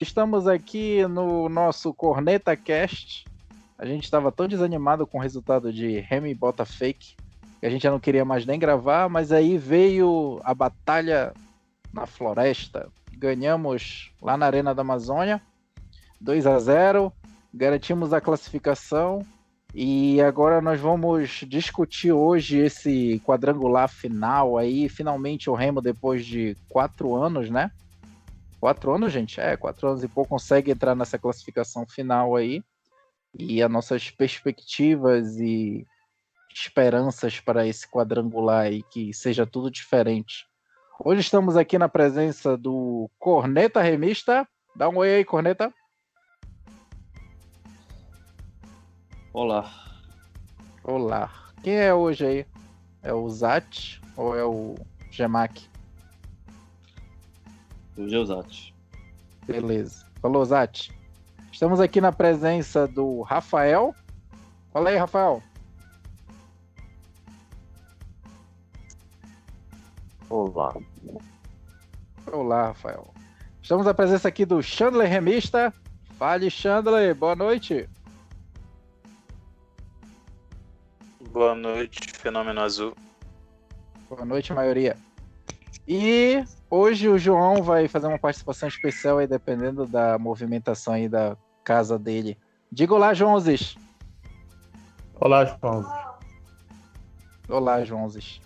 Estamos aqui no nosso Corneta Cast. A gente estava tão desanimado com o resultado de Remy e Botafake que a gente já não queria mais nem gravar, mas aí veio a batalha na floresta. Ganhamos lá na Arena da Amazônia, 2-0, garantimos a classificação e agora nós vamos discutir hoje esse quadrangular final aí. Finalmente o Remo, depois de 4 anos, né? 4 anos, gente? 4 anos e pouco consegue entrar nessa classificação final aí. E as nossas perspectivas e esperanças para esse quadrangular aí, que seja tudo diferente. Hoje estamos aqui na presença do Corneta Remista. Dá um oi aí, Corneta. Olá. Olá. Quem é hoje aí? É o Zat ou é o Gemac? Hoje é o Zat. Beleza. Falou, Zat. Estamos aqui na presença do Rafael. Fala aí, Rafael. Olá. Olá, Rafael. Estamos na presença aqui do Chandler Remista. Fale, Chandler. Boa noite. Boa noite, Fenômeno Azul. Boa noite, maioria. E hoje o João vai fazer uma participação especial aí, dependendo da movimentação aí da casa dele. Diga olá, Joãozes. Olá, João. Olá, Joãozes.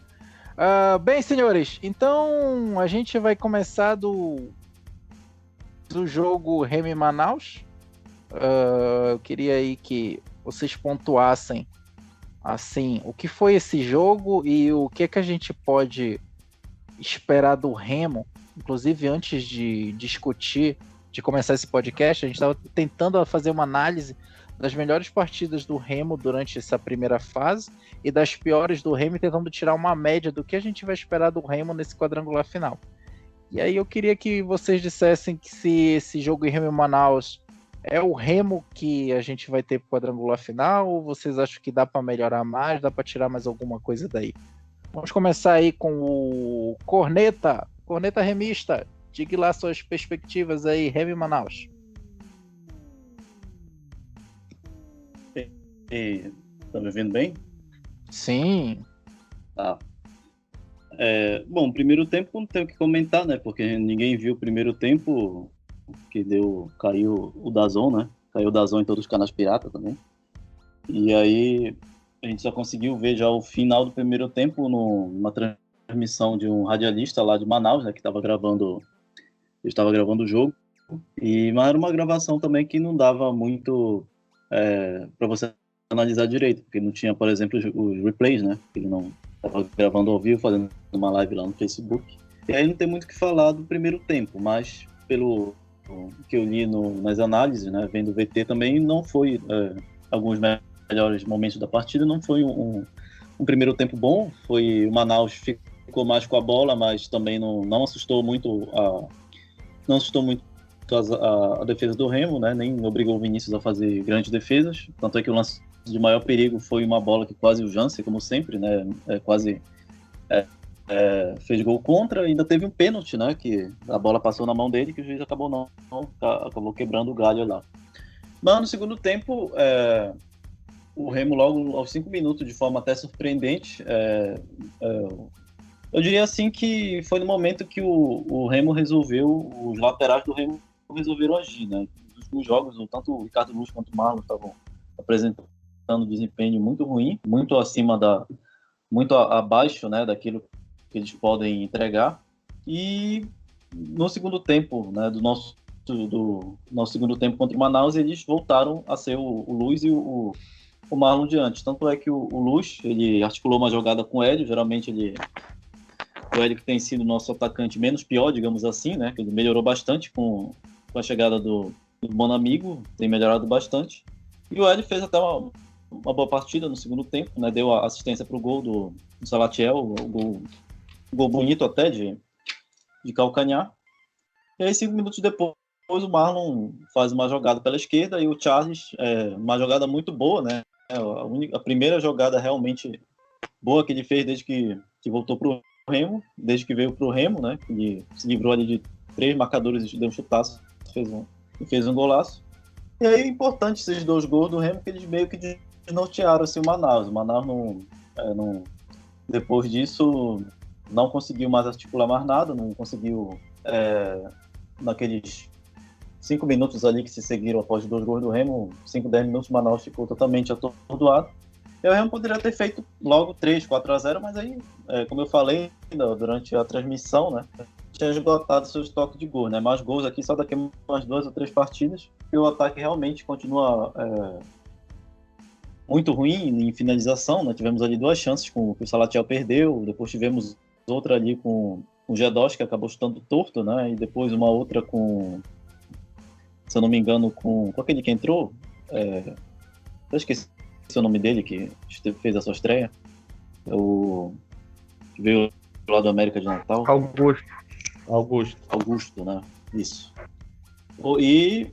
Bem, senhores, então a gente vai começar do jogo Remy Manaus. Eu queria aí que vocês pontuassem assim, o que foi esse jogo e o que a gente pode esperar do Remo. Inclusive, antes de discutir, de começar esse podcast, a gente estava tentando fazer uma análise das melhores partidas do Remo durante essa primeira fase e das piores do Remo, tentando tirar uma média do que a gente vai esperar do Remo nesse quadrangular final. E aí eu queria que vocês dissessem que se esse jogo em Remo e Manaus é o Remo que a gente vai ter pro quadrangular final, ou vocês acham que dá para melhorar mais, dá para tirar mais alguma coisa daí? Vamos começar aí com o Corneta Remista. Diga lá suas perspectivas aí, Remo e Manaus. Tá me ouvindo bem? Sim. Tá. Bom, primeiro tempo não tenho o que comentar, né? Porque ninguém viu o primeiro tempo, que caiu o DAZN, né? Caiu o DAZN em todos os canais pirata também. E aí a gente só conseguiu ver já o final do primeiro tempo numa transmissão de um radialista lá de Manaus, né? Que estava gravando o jogo. Mas era uma gravação também que não dava muito para você analisar direito, porque não tinha, por exemplo, os replays, né? Ele não estava gravando ao vivo, fazendo uma live lá no Facebook. E aí não tem muito o que falar do primeiro tempo, mas pelo que eu li nas análises, né, vendo o VT também, não foi alguns melhores momentos da partida, não foi um primeiro tempo bom. O Manaus ficou mais com a bola, mas também não assustou muito a defesa do Remo, né, nem obrigou o Vinícius a fazer grandes defesas, tanto é que o lance de maior perigo foi uma bola que quase o Jansen, como sempre, né, fez gol contra, e ainda teve um pênalti, né, que a bola passou na mão dele, que o juiz acabou quebrando o galho lá. Mas no segundo tempo, o Remo logo aos 5 minutos, de forma até surpreendente, eu diria assim que foi no momento que o Remo os laterais do Remo resolveram agir, né. Nos últimos jogos, tanto o Ricardo Luz quanto o Marlon estavam apresentando um desempenho muito ruim, muito abaixo, né, daquilo que eles podem entregar. E no segundo tempo, né, do nosso segundo tempo contra o Manaus, eles voltaram a ser o Luz e o Marlon de antes. Tanto é que o Luz, ele articulou uma jogada com o Hélio, geralmente o Hélio, que tem sido o nosso atacante menos pior, digamos assim, né, que ele melhorou bastante com a chegada do Bonamigo, tem melhorado bastante. E o Hélio fez até uma boa partida no segundo tempo, né? Deu a assistência para o gol do Salatiel, um gol bonito até de calcanhar. E aí, 5 minutos depois, o Marlon faz uma jogada pela esquerda e o Charles, uma jogada muito boa, né? A primeira jogada realmente boa que ele fez desde que voltou para o Remo, desde que veio para o Remo, né? Ele se livrou ali de 3 marcadores e deu um chutaço, fez e fez um golaço. E aí é importante esses 2 gols do Remo, que eles meio que desnortearam assim, o Manaus. O Manaus não, depois disso não conseguiu mais articular mais nada, não conseguiu, naqueles 5 minutos ali que se seguiram após os 2 gols do Remo, 5, 10 minutos, o Manaus ficou totalmente atordoado. E o Remo poderia ter feito logo 3, 4-0, mas aí, como eu falei durante a transmissão, né, tinha esgotado seu estoque de gols, né? Mais gols aqui só daqui a umas 2 ou 3 partidas, e o ataque realmente continua muito ruim em finalização, né? Tivemos ali 2 chances que o Salatiel perdeu, depois tivemos outra ali com o Gedos, que acabou chutando torto, né? E depois uma outra com, se eu não me engano, com aquele que entrou, eu esqueci o nome dele, que fez a sua estreia, que veio lá do América de Natal. Augusto, né? Isso. E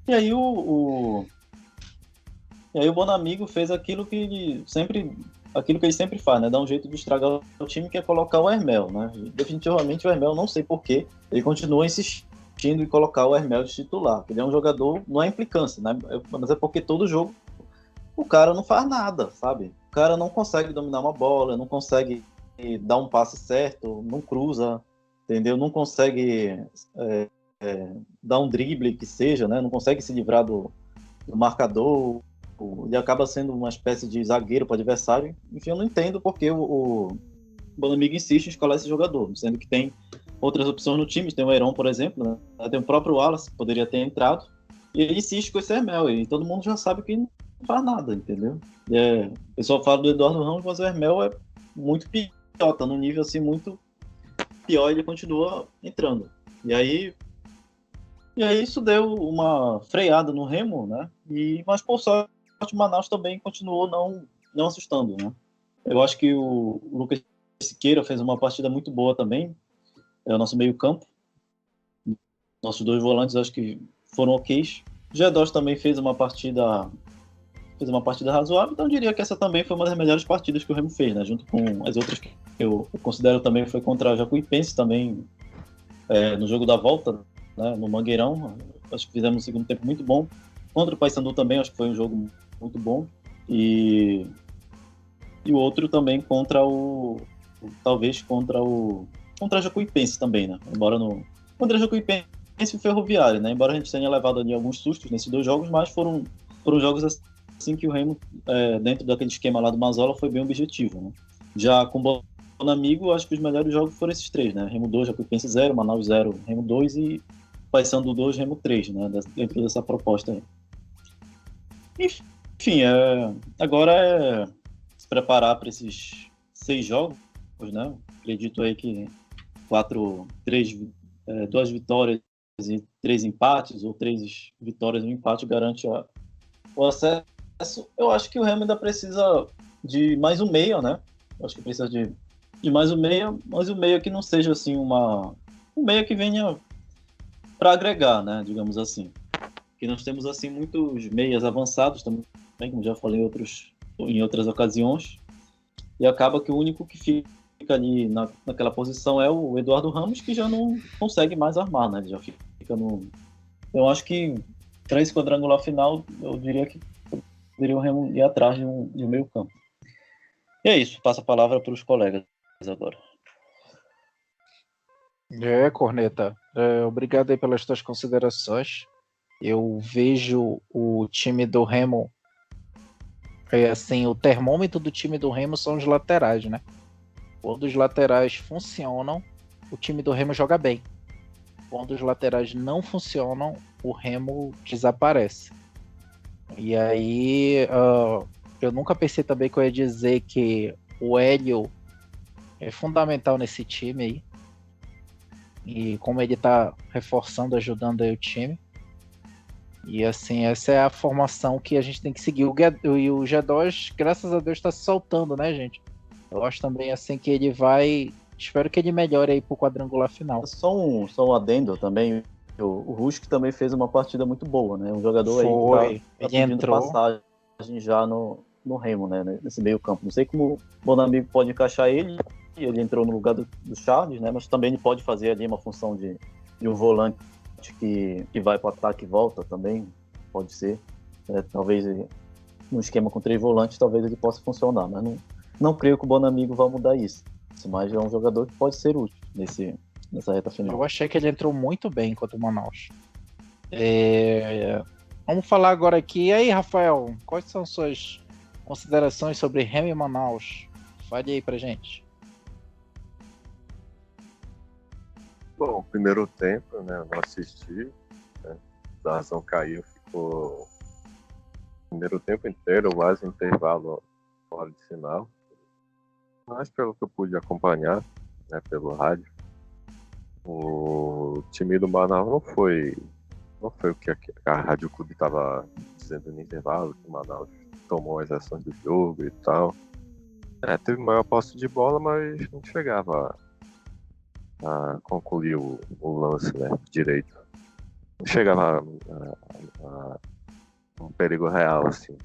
aí o Bonamigo fez aquilo que ele sempre faz, né? Dá um jeito de estragar o time, que é colocar o Hermel, né? E definitivamente o Hermel, não sei porquê, ele continua insistindo em colocar o Hermel de titular. Ele é um jogador, não é implicância, né? Mas é porque todo jogo o cara não faz nada, sabe? O cara não consegue dominar uma bola, não consegue dar um passe certo, não cruza, entendeu? Não consegue dar um drible que seja, né? Não consegue se livrar do marcador. Ele acaba sendo uma espécie de zagueiro para o adversário. Enfim, eu não entendo porque o Bonamigo insiste em escalar esse jogador, sendo que tem outras opções no time. Tem o Heron, por exemplo, né? Tem o próprio Wallace, que poderia ter entrado, e ele insiste com esse Hermel, e todo mundo já sabe que não faz nada, entendeu? O pessoal fala do Eduardo Ramos, mas o Hermel é muito pior, tá num nível assim muito pior, e ele continua entrando. E aí isso deu uma freada no Remo, né? Mas por sorte o Manaus também continuou não assustando, né? Eu acho que o Lucas Siqueira fez uma partida muito boa também, o nosso meio campo. Nossos 2 volantes acho que foram ok. Gedos também fez uma partida razoável, então eu diria que essa também foi uma das melhores partidas que o Remo fez, né? Junto com as outras que eu considero também, foi contra a Jacuipense também, no jogo da volta, né? No Mangueirão. Acho que fizemos um segundo tempo muito bom. Contra o Paysandu também, acho que foi um jogo muito bom. E o outro também contra a Jacuipense também, né? Contra a Jacuipense e o Ferroviário, né? Embora a gente tenha levado ali alguns sustos nesses 2 jogos, mas foram jogos assim que o Remo, dentro daquele esquema lá do Mazola, foi bem objetivo, né? Já com o Bonamigo, acho que os melhores jogos foram esses 3, né? Remo 2, Jacuipense 0, Manaus 0, Remo 2 e Paysandu 2, Remo 3, né? Dentro dessa proposta aí. Enfim, agora é se preparar para esses 6 jogos, né? Acredito aí que 2 vitórias e 3 empates, ou 3 vitórias e um empate garante o acesso. Eu acho que o Remo ainda precisa de mais um meia, né? Eu acho que precisa de mais um meia, mas um meia que não seja assim um meia que venha para agregar, né? Digamos assim. Que nós temos assim muitos meias avançados também, como já falei em outras ocasiões, e acaba que o único que fica ali naquela posição é o Eduardo Ramos, que já não consegue mais armar, né? Ele já fica no... Eu acho que para esse quadrangular final, eu diria que poderia o Remo ir atrás de um meio campo. E é isso, passo a palavra para os colegas agora. Corneta, obrigado aí pelas tuas considerações. Eu vejo o time do Remo, assim, o termômetro do time do Remo são os laterais, né? Quando os laterais funcionam, o time do Remo joga bem. Quando os laterais não funcionam, o Remo desaparece. E aí, eu nunca pensei também que eu ia dizer que o Hélio é fundamental nesse time aí. E como ele tá reforçando, ajudando aí o time. E assim, essa é a formação que a gente tem que seguir. E o G2, graças a Deus, tá se soltando, né, gente? Eu acho também assim que ele vai... Espero que ele melhore aí pro quadrangular final. Só um adendo também. O Rusk também fez uma partida muito boa, né? Um jogador aí que tá pedindo passagem já no Remo, né? Nesse meio campo. Não sei como o Bonamigo pode encaixar ele. Ele entrou no lugar do Charles, né? Mas também ele pode fazer ali uma função de um volante Acho que vai para o ataque e volta também, pode ser. Talvez no esquema com 3 volantes, talvez ele possa funcionar, mas não creio que o Bonamigo vá mudar isso. Mas é um jogador que pode ser útil nessa reta final. Eu achei que ele entrou muito bem contra o Manaus. Vamos falar agora aqui. E aí, Rafael, quais são suas considerações sobre Remo e Manaus? Fale aí pra gente. Bom, primeiro tempo, né? Eu não assisti. Né, o Dazão caiu, ficou o primeiro tempo inteiro, mais um intervalo fora de sinal. Mas pelo que eu pude acompanhar, né, pelo rádio, o time do Manaus não foi o que a Rádio Clube estava dizendo no intervalo, que o Manaus tomou as ações do jogo e tal. Teve maior posse de bola, mas não chegava a concluir o lance, né, direito. Não chegava a um perigo real, assim,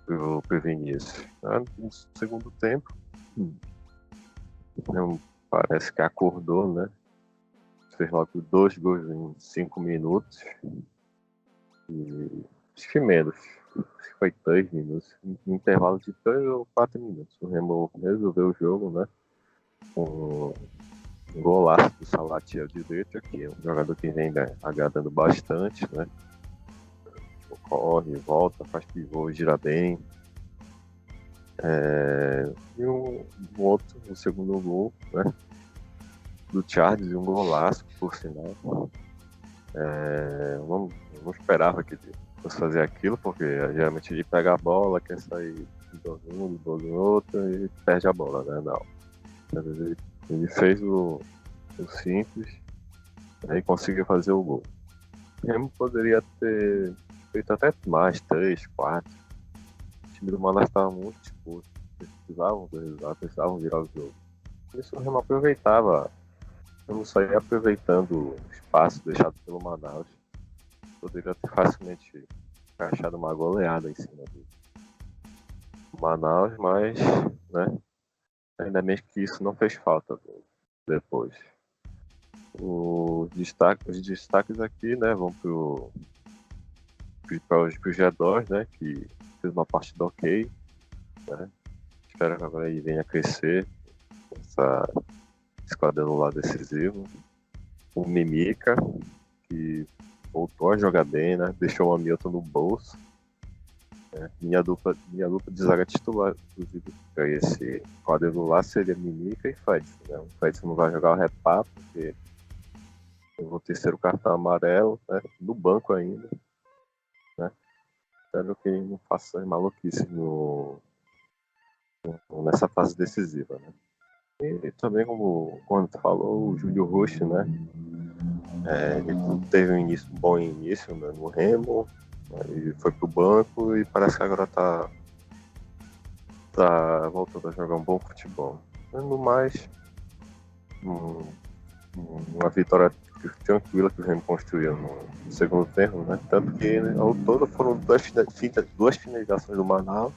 pro Vinícius. No segundo tempo, parece que acordou, né? Fez logo 2 gols em 5 minutos. E acho que menos. Acho que foi 3 minutos. Um intervalo de 3 ou 4 minutos. O Remo resolveu o jogo, né? Com um golaço do Salatiel de direita, que é um jogador que vem agradando bastante, né? Corre, volta, faz pivô, gira bem. E um outro, o segundo gol, né? Do Charles, um golaço, por sinal. Não esperava que ele fosse fazer aquilo, porque geralmente ele pega a bola, quer sair do do outro e perde a bola, né? Não. Às vezes ele fez o simples e conseguiu fazer o gol. O Remo poderia ter feito até mais, 3, 4. O time do Manaus estava muito disposto. Eles precisavam do resultado, precisavam virar o jogo. Isso o Remo aproveitava. Eu não saía aproveitando o espaço deixado pelo Manaus. Poderia ter facilmente encaixado uma goleada em cima do Manaus, mas, né, ainda bem que isso não fez falta depois. Os destaques aqui, né, vão para os G2, né, que fez uma partida ok, né. Espero que agora ele venha a crescer esse quadrangular decisivo. O Mimica, que voltou a jogar bem, né? Deixou o Hamilton no bolso. Minha dupla de zaga titular, inclusive, para esse quadrangular seria Mimica e Fredson, né? O Fredson não vai jogar o repá, porque eu vou terceiro cartão amarelo, né? No banco ainda, né? Espero que ele não faça maluquice nessa fase decisiva, né? E também, como quando falou, o Júlio Rocha, né? Ele teve um bom início, né, no Remo, e foi pro banco e parece que agora tá voltando a jogar um bom futebol. No mais, uma vitória tranquila que o Remo construiu no segundo tempo, né? Tanto que, né, ao todo foram duas finalizações do Manaus,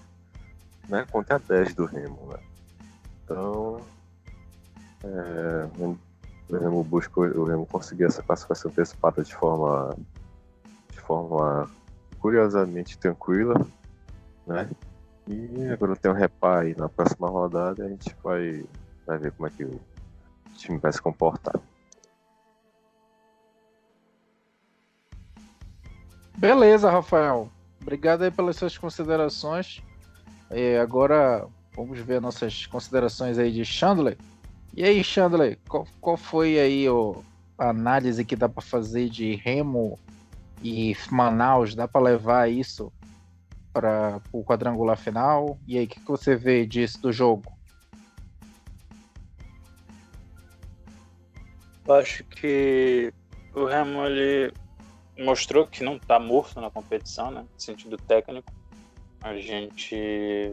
né, contra 10 do Remo, né? Então, o Remo conseguiu essa classificação antecipada de forma curiosamente tranquila, né? E agora tem um repá aí na próxima rodada, a gente vai ver como é que o time vai se comportar. Beleza, Rafael. Obrigado aí pelas suas considerações. Agora vamos ver nossas considerações aí de Chandler. E aí, Chandler, qual foi aí a análise que dá para fazer de Remo e Manaus? Dá para levar isso para o quadrangular final? E aí, o que você vê disso do jogo? Eu acho que o Remo ele mostrou que não está morto na competição, né? No sentido técnico. A gente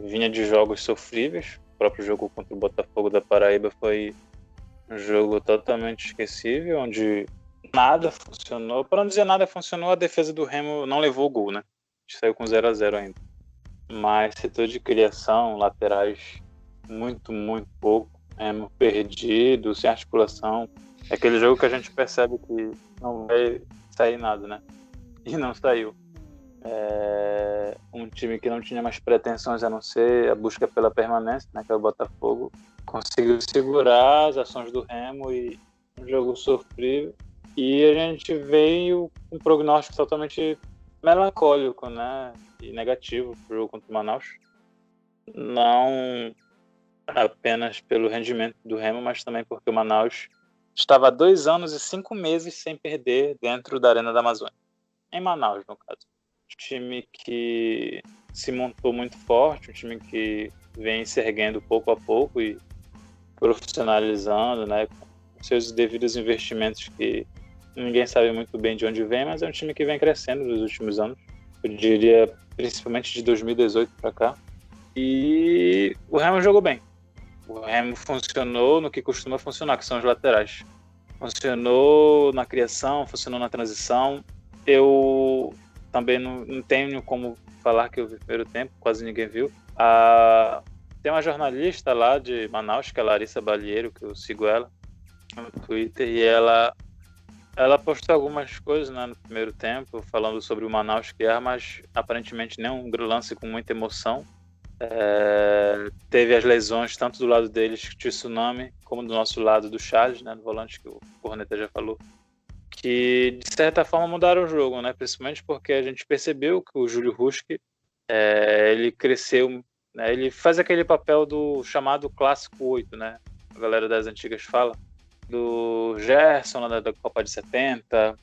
vinha de jogos sofríveis. O próprio jogo contra o Botafogo da Paraíba foi um jogo totalmente esquecível, onde nada funcionou. Para não dizer nada funcionou, a defesa do Remo não levou o gol, né? A gente saiu com 0-0 ainda. Mas setor de criação, laterais, muito, muito pouco. Remo perdido, sem articulação. É aquele jogo que a gente percebe que não vai sair nada, né? E não saiu. Um time que não tinha mais pretensões a não ser a busca pela permanência, né, que é o Botafogo, conseguiu segurar as ações do Remo e um jogo sofrível. E a gente veio com um prognóstico totalmente melancólico, né, e negativo para o jogo contra o Manaus. Não apenas pelo rendimento do Remo, mas também porque o Manaus estava há 2 anos e 5 meses sem perder dentro da Arena da Amazônia. Em Manaus, no caso. Um time que se montou muito forte, um time que vem se erguendo pouco a pouco e profissionalizando, né, com seus devidos investimentos que ninguém sabe muito bem de onde vem, mas é um time que vem crescendo nos últimos anos. Eu diria, principalmente de 2018 para cá. E o Remo jogou bem. O Remo funcionou no que costuma funcionar, que são os laterais. Funcionou na criação, funcionou na transição. Eu também não tenho como falar que eu vi o primeiro tempo, quase ninguém viu. Tem uma jornalista lá de Manaus, que é a Larissa Balieiro, que eu sigo ela no Twitter, e ela postou algumas coisas, né, no primeiro tempo, falando sobre o Manaus que é, mas aparentemente nenhum lance com muita emoção. Teve as lesões tanto do lado deles, Tsunami, como do nosso lado do Charles, né, do volante, que o Corneta já falou, que de certa forma mudaram o jogo, né, principalmente porque a gente percebeu que o Júlio Ruski, ele cresceu, né, ele faz aquele papel do chamado clássico 8, né, a galera das antigas fala, do Gerson da Copa de 70,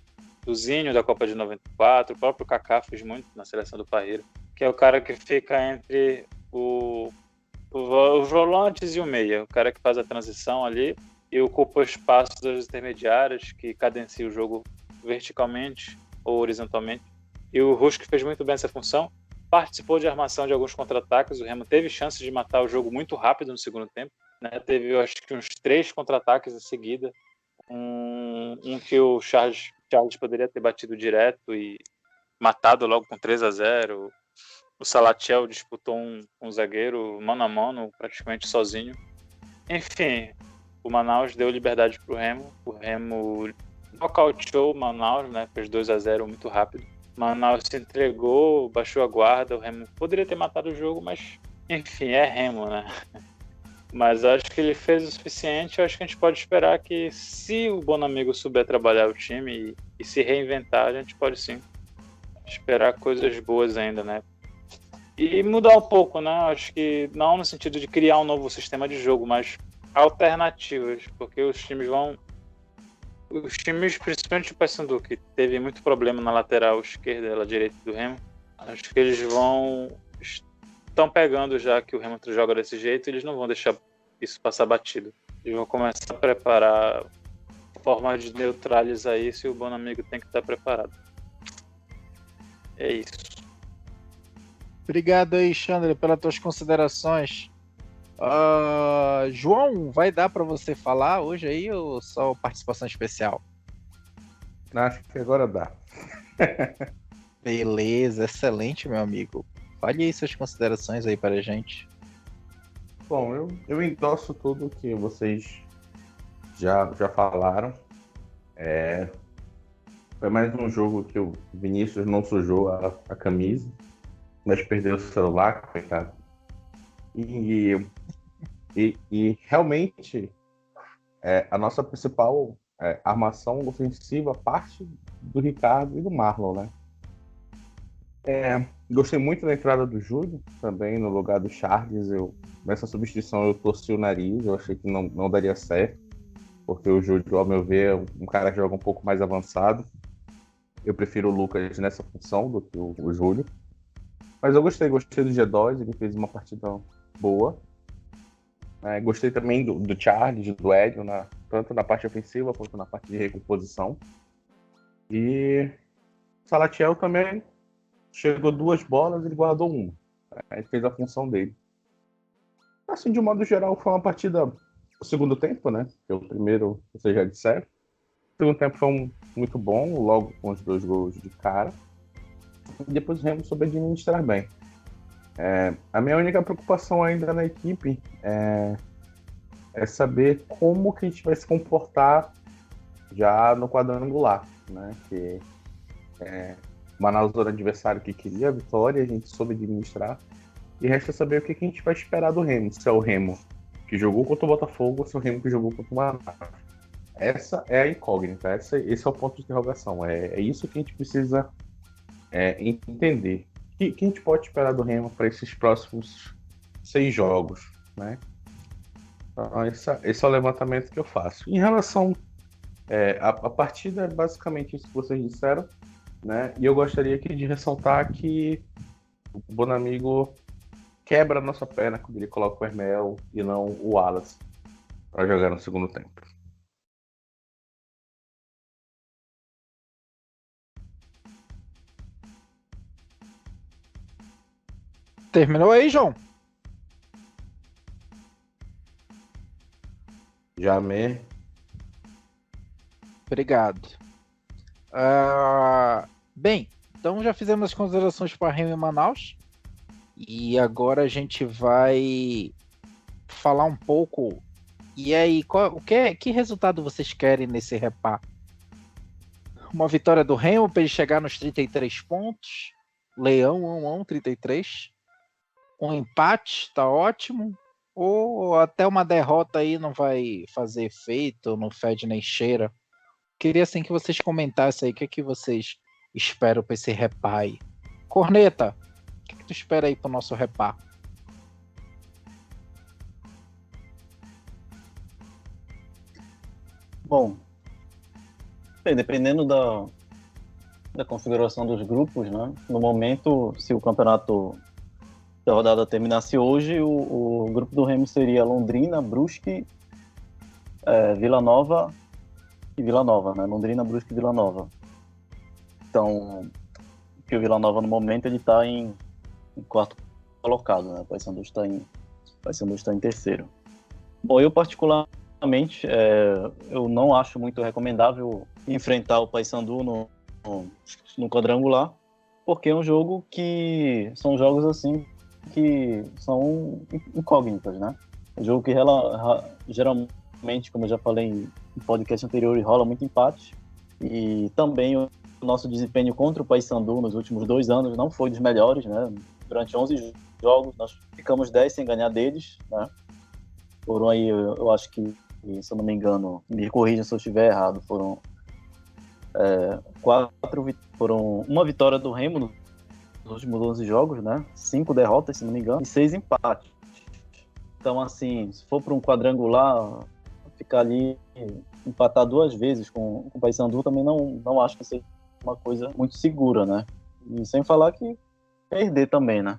do Zinho da Copa de 94, o próprio Kaká fez muito na seleção do Parreira, que é o cara que fica entre os volantes e o meia, o cara que faz a transição ali e ocupa o espaço das intermediárias, que cadencia o jogo verticalmente ou horizontalmente. E o Rusk fez muito bem essa função, participou de armação de alguns contra-ataques, o Remo teve chance de matar o jogo muito rápido no segundo tempo, né? Teve, eu acho que uns 3 contra-ataques em seguida, um que o Charles poderia ter batido direto e matado logo com 3-0. O Salatiel disputou um zagueiro mano a mano, praticamente sozinho. Enfim, o Manaus deu liberdade para o Remo. O Remo nocauteou o Manaus, né? Fez 2-0 muito rápido. O Manaus se entregou, baixou a guarda. O Remo poderia ter matado o jogo, mas enfim, é Remo, né? Mas acho que ele fez o suficiente. Eu acho que a gente pode esperar que, se o Bonamigo souber trabalhar o time e se reinventar, a gente pode sim esperar coisas boas ainda, né? E mudar um pouco, né? Acho que não no sentido de criar um novo sistema de jogo, mas alternativas, porque os times, principalmente o Paysandu, que teve muito problema na lateral esquerda e na direita do Remo, acho que eles estão pegando já que o Remo joga desse jeito, eles não vão deixar isso passar batido. Eles vão começar a preparar forma de neutralizar isso, e o Bonamigo tem que estar preparado. É isso. Obrigado aí, Xandre, pelas tuas considerações. João, vai dar para você falar hoje aí ou só participação especial? Acho que agora dá. Beleza, excelente, meu amigo. Fale aí suas considerações aí para a gente. Bom, eu endosso tudo que vocês já falaram. Foi mais um jogo que o Vinícius não sujou a camisa, mas perdeu o celular, coitado. E realmente a nossa principal armação ofensiva parte do Ricardo e do Marlon, né? Gostei muito da entrada do Júlio, também no lugar do Charles. Nessa substituição eu torci o nariz, eu achei que não daria certo, porque o Júlio, ao meu ver, é um cara que joga um pouco mais avançado. Eu prefiro o Lucas nessa função do que o Júlio. Mas eu gostei do G2, ele fez uma partida boa. Gostei também do Charles, do Hélio, tanto na parte ofensiva quanto na parte de recomposição. E o Salatiel também chegou 2 bolas, ele guardou 1. Ele fez a função dele. Assim, de um modo geral, foi uma partida, o segundo tempo, né? Que o primeiro, vocês já disseram. O segundo tempo foi muito bom, logo com os 2 gols de cara. E depois o Remo soube administrar bem. A minha única preocupação ainda na equipe é saber como que a gente vai se comportar já no quadrangular, né? Que Manaus era o adversário que queria a vitória, a gente soube administrar. E resta saber o que a gente vai esperar do Remo. Se é o Remo que jogou contra o Botafogo ou se é o Remo que jogou contra o Manaus. Essa é a incógnita, esse é o ponto de interrogação. É isso que a gente precisa entender. O que a gente pode esperar do Remo para esses próximos 6 jogos, né? Então, esse é o levantamento que eu faço. Em relação a partida, é basicamente isso que vocês disseram, né? E eu gostaria aqui de ressaltar que o Bonamigo quebra a nossa perna quando ele coloca o Hermel e não o Wallace para jogar no segundo tempo. Terminou aí, João? Já amei. Obrigado. Bem, então já fizemos as considerações para Remo e Manaus. E agora a gente vai falar um pouco. E aí, que resultado vocês querem nesse repá? Uma vitória do Remo para ele chegar nos 33 pontos. Leão 1-1, 33. Um empate, tá ótimo. Ou até uma derrota aí não vai fazer efeito, não fede nem cheira. Queria assim que vocês comentassem aí o que vocês esperam para esse repá aí. Corneta, o que tu espera aí pro nosso repá? Bom, dependendo da configuração dos grupos, né? No momento, se o campeonato da rodada terminasse hoje, o grupo do Remo seria Londrina, Brusque, Vila Nova e Vila Nova, né? Londrina, Brusque e Vila Nova. Então, que o Vila Nova no momento ele está em quarto colocado, né? O Paysandu está em terceiro. Bom, eu particularmente eu não acho muito recomendável enfrentar o Paysandu no quadrangular, porque é um jogo que são jogos assim que são incógnitas, né? Um jogo que geralmente, como eu já falei em podcast anterior, rola muito empate, e também o nosso desempenho contra o Paysandu nos últimos 2 anos não foi dos melhores, né? Durante 11 jogos nós ficamos 10 sem ganhar deles, né? Foram aí, eu acho que, se eu não me engano, me corrijam se eu estiver errado, foram uma vitória do Remo nos últimos 11 jogos, né? 5 derrotas, se não me engano, e 6 empates. Então, assim, se for para um quadrangular, ficar ali, empatar 2 vezes com o Paysandu, também não acho que seja uma coisa muito segura, né? E sem falar que perder também, né?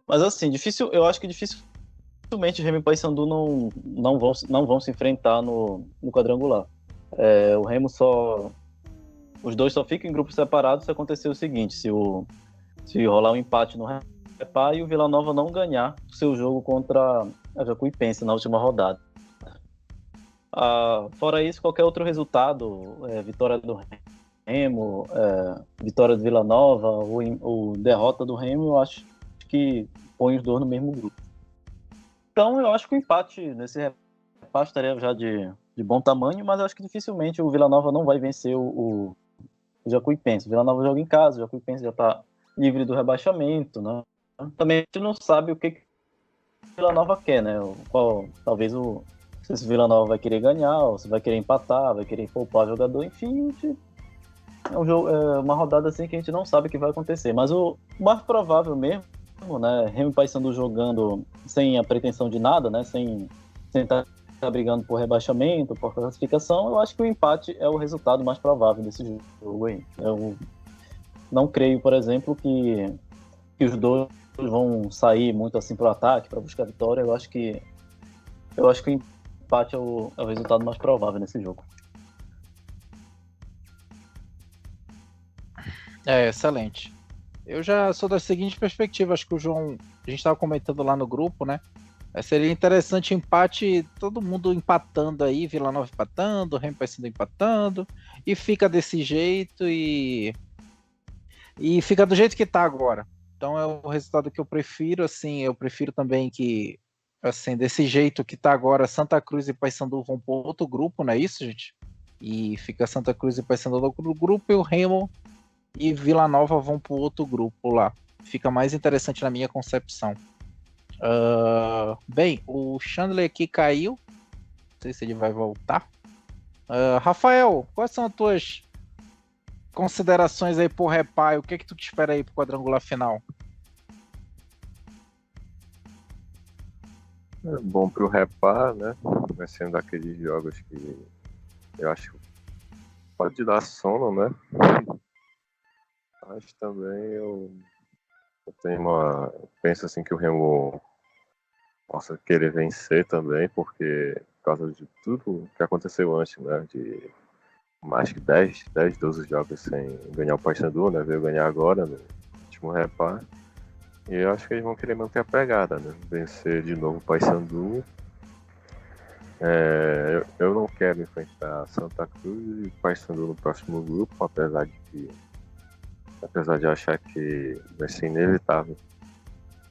Mas, assim, eu acho que dificilmente Remo e Paysandu não vão se enfrentar no quadrangular. O Remo os dois só ficam em grupos separados se acontecer o seguinte: se rolar um empate no repá e o Vila Nova não ganhar o seu jogo contra a Jacuipense na última rodada. Fora isso, qualquer outro resultado, vitória do Remo, vitória do Vila Nova ou derrota do Remo, eu acho que põe os dois no mesmo grupo. Então eu acho que o empate nesse repá estaria já de bom tamanho, mas eu acho que dificilmente o Vila Nova não vai vencer o Jacuipense. O Vila Nova joga em casa, o Jacuipense já está livre do rebaixamento, né? Também a gente não sabe o que o Vila Nova quer, né? Talvez se o Vila Nova vai querer ganhar, ou se vai querer empatar, vai querer poupar jogador, enfim, é um jogo, uma rodada assim que a gente não sabe o que vai acontecer. Mas o mais provável mesmo, né? Remo e Paysandu jogando sem a pretensão de nada, né? Sem estar brigando por rebaixamento, por classificação, eu acho que o empate é o resultado mais provável desse jogo aí. Eu não creio, por exemplo, que os dois vão sair muito assim para o ataque, para buscar vitória. Eu acho que o empate é o resultado mais provável nesse jogo. Excelente. Eu já sou da seguinte perspectiva, acho que o João, a gente estava comentando lá no grupo, né? Seria interessante empate, todo mundo empatando aí, Vila Nova empatando, Remo Paysandu empatando, e fica desse jeito e fica do jeito que tá agora. Então é o resultado que eu prefiro, assim, eu prefiro também que, assim, desse jeito que tá agora, Santa Cruz e Paysandu vão para outro grupo, não é isso, gente? E fica Santa Cruz e Paysandu no grupo, e o Remo e Vila Nova vão para o outro grupo lá. Fica mais interessante na minha concepção. Bem, o Chandler aqui caiu. Não sei se ele vai voltar. Rafael, quais são as tuas considerações aí por Repá? O que é que tu te espera aí pro quadrangular final? É bom pro Repá, né? Vai sendo daqueles jogos que eu acho que pode dar sono, né? Mas também eu penso assim que o Remo possa querer vencer também, porque por causa de tudo que aconteceu antes, né? De mais que 10, 12 jogos sem ganhar o Paysandu, né? Veio ganhar agora no último Repá. E eu acho que eles vão querer manter a pegada, né? Vencer de novo o Paysandu. Eu não quero enfrentar Santa Cruz e Paysandu no próximo grupo, apesar de achar que vai ser inevitável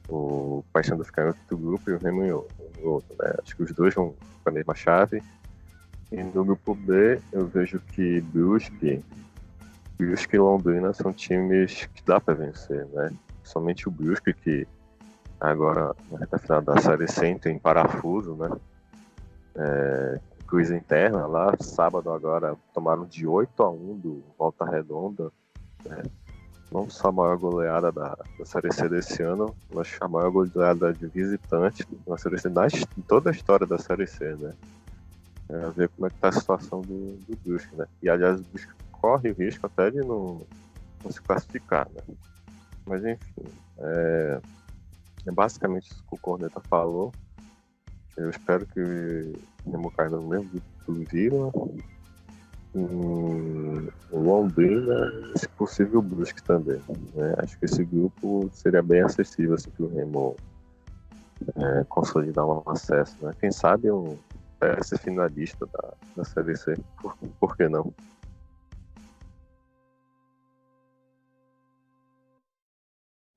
o Paysandu ficar em outro grupo e o Remo em outro, né? Acho que os dois vão para a mesma chave. E no grupo B eu vejo que Brusque e Londrina são times que dá para vencer, né? Somente o Brusque, que agora na reta final da Série C entra em parafuso, né? Cruz interna lá, sábado agora tomaram de 8-1 do Volta Redonda, né? Não só a maior goleada da Série C desse ano, mas a maior goleada de visitante na Série C em toda a história da Série C, né? Ver como é que tá a situação do Brusque, né? E aliás o Brusque corre o risco até de não se classificar, né? Mas enfim, é basicamente isso que o Corneta falou. Eu espero que o Remo caia no mesmo grupo do Vila, o Londrina e, se possível, o Brusque também, né? Acho que esse grupo seria bem acessível assim, para o Remo consolidar um acesso, né? Quem sabe ser finalista da Série C, por que não?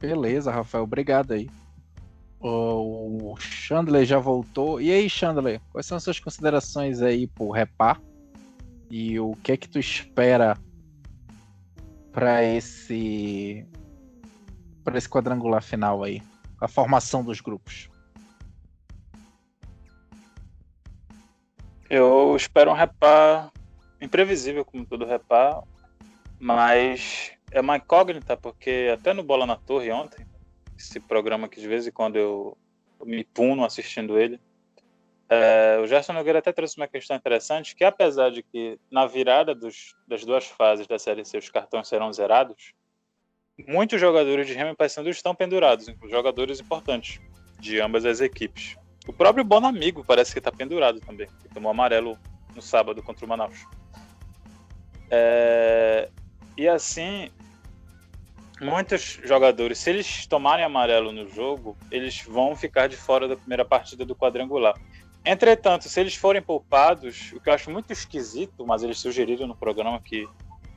Beleza, Rafael, obrigado aí. O Chandler já voltou. E aí, Chandler, quais são as suas considerações aí pro Repá? E o que é que tu espera para esse quadrangular final aí? A formação dos grupos. Eu espero um Repá imprevisível, como todo Repá, mas é uma incógnita, porque até no Bola na Torre ontem, esse programa que de vez em quando eu me puno assistindo ele, o Gerson Nogueira até trouxe uma questão interessante, que apesar de que na virada das duas fases da Série C os cartões serão zerados, muitos jogadores de Remo e Paysandu estão pendurados, jogadores importantes de ambas as equipes. O próprio Bonamigo parece que está pendurado também, que tomou amarelo no sábado contra o Manaus. E assim, muitos jogadores, se eles tomarem amarelo no jogo, eles vão ficar de fora da primeira partida do quadrangular. Entretanto, se eles forem poupados, o que eu acho muito esquisito, mas eles sugeriram no programa que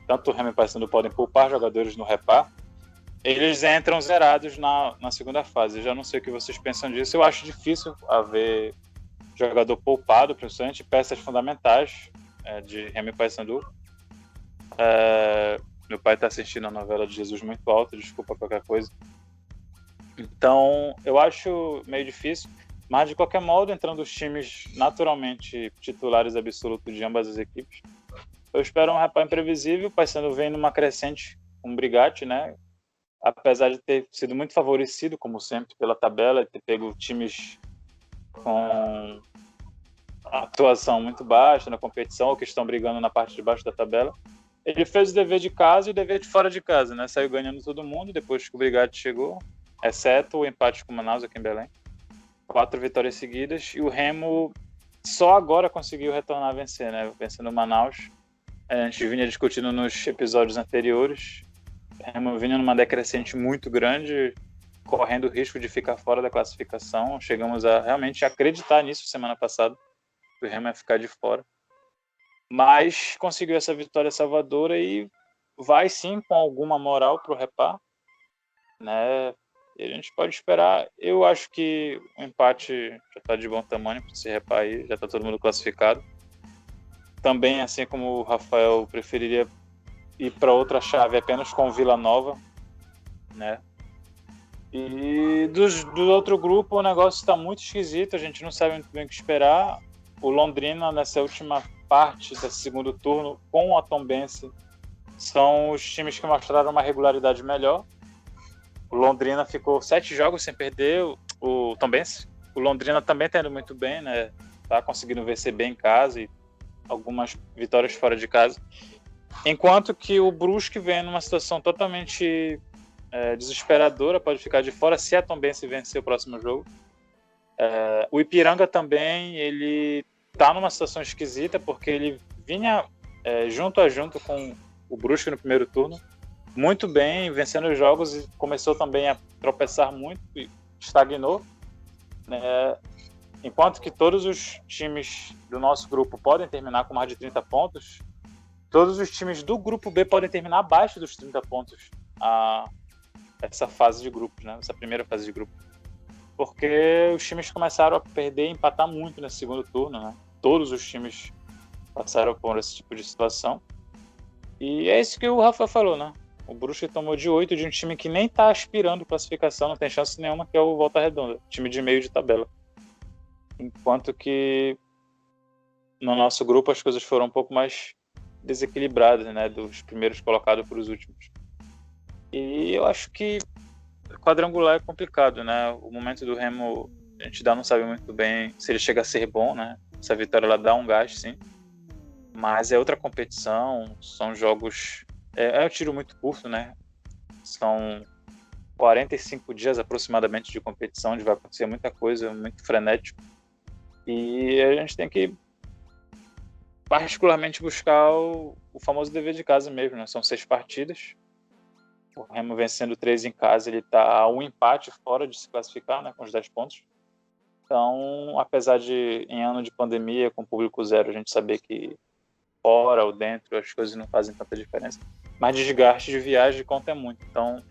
tanto o Remo e o Paysandu podem poupar jogadores no Repá, eles entram zerados na segunda fase. Eu já não sei o que vocês pensam disso. Eu acho difícil haver jogador poupado, principalmente peças fundamentais de Remo e Paysandu. Meu pai está assistindo a novela de Jesus muito alto, desculpa qualquer coisa. Então, eu acho meio difícil. Mas, de qualquer modo, entrando os times naturalmente titulares absolutos de ambas as equipes, eu espero um Repá imprevisível. O Paysandu vem numa crescente com o Brigatti, né? Apesar de ter sido muito favorecido, como sempre, pela tabela, e ter pego times com atuação muito baixa na competição, ou que estão brigando na parte de baixo da tabela, ele fez o dever de casa e o dever de fora de casa, né? Saiu ganhando todo mundo depois que o Brigatti chegou, exceto o empate com o Manaus aqui em Belém. 4 vitórias seguidas, e o Remo só agora conseguiu retornar a vencer, né? Vencendo o Manaus. A gente vinha discutindo nos episódios anteriores, o Remo vinha numa decrescente muito grande, correndo o risco de ficar fora da classificação. Chegamos a realmente acreditar nisso semana passada, que o Remo ia ficar de fora. Mas conseguiu essa vitória salvadora e vai sim com alguma moral para o Repá, né? E a gente pode esperar. Eu acho que o empate já está de bom tamanho para esse Repá aí, já está todo mundo classificado. também, assim como o Rafael, preferiria ir para outra chave apenas com o Vila Nova, né? E do outro grupo o negócio está muito esquisito, a gente não sabe muito bem o que esperar. O Londrina, nessa última parte desse segundo turno, com o Tombense, são os times que mostraram uma regularidade melhor. O Londrina ficou 7 jogos sem perder, o Tombense. O Londrina também está indo muito bem, né? Tá conseguindo vencer bem em casa e algumas vitórias fora de casa. Enquanto que o Brusque vem numa situação totalmente desesperadora, pode ficar de fora se a Tombense vencer o próximo jogo. O Ipiranga também, ele tá numa situação esquisita, porque ele vinha junto a junto com o Brusque no primeiro turno, muito bem, vencendo os jogos, e começou também a tropeçar muito e estagnou, né? Enquanto que todos os times do nosso grupo podem terminar com mais de 30 pontos, todos os times do grupo B podem terminar abaixo dos 30 pontos essa fase de grupos, né? Essa primeira fase de grupo. Porque os times começaram a perder e empatar muito nesse segundo turno, né? Todos os times passaram por esse tipo de situação. E é isso que o Rafa falou, né? O Brusque tomou de 8 de um time que nem tá aspirando classificação, não tem chance nenhuma, que é o Volta Redonda, time de meio de tabela. Enquanto que no nosso grupo as coisas foram um pouco mais desequilibradas, né? Dos primeiros colocados para os últimos. E eu acho que quadrangular é complicado, né? O momento do Remo, a gente ainda não sabe muito bem se ele chega a ser bom, né? Essa vitória ela dá um gás, sim. Mas é outra competição, são jogos... É um tiro muito curto, né? São 45 dias aproximadamente de competição, onde vai acontecer muita coisa, muito frenético. E a gente tem que particularmente buscar o famoso dever de casa mesmo, né? São 6 partidas. O Remo vencendo 3 em casa, ele está a um empate fora de se classificar, né? Com os 10 pontos. Então, apesar de, em ano de pandemia, com público zero, a gente saber que fora ou dentro as coisas não fazem tanta diferença. Mas desgaste de viagem conta muito. Então,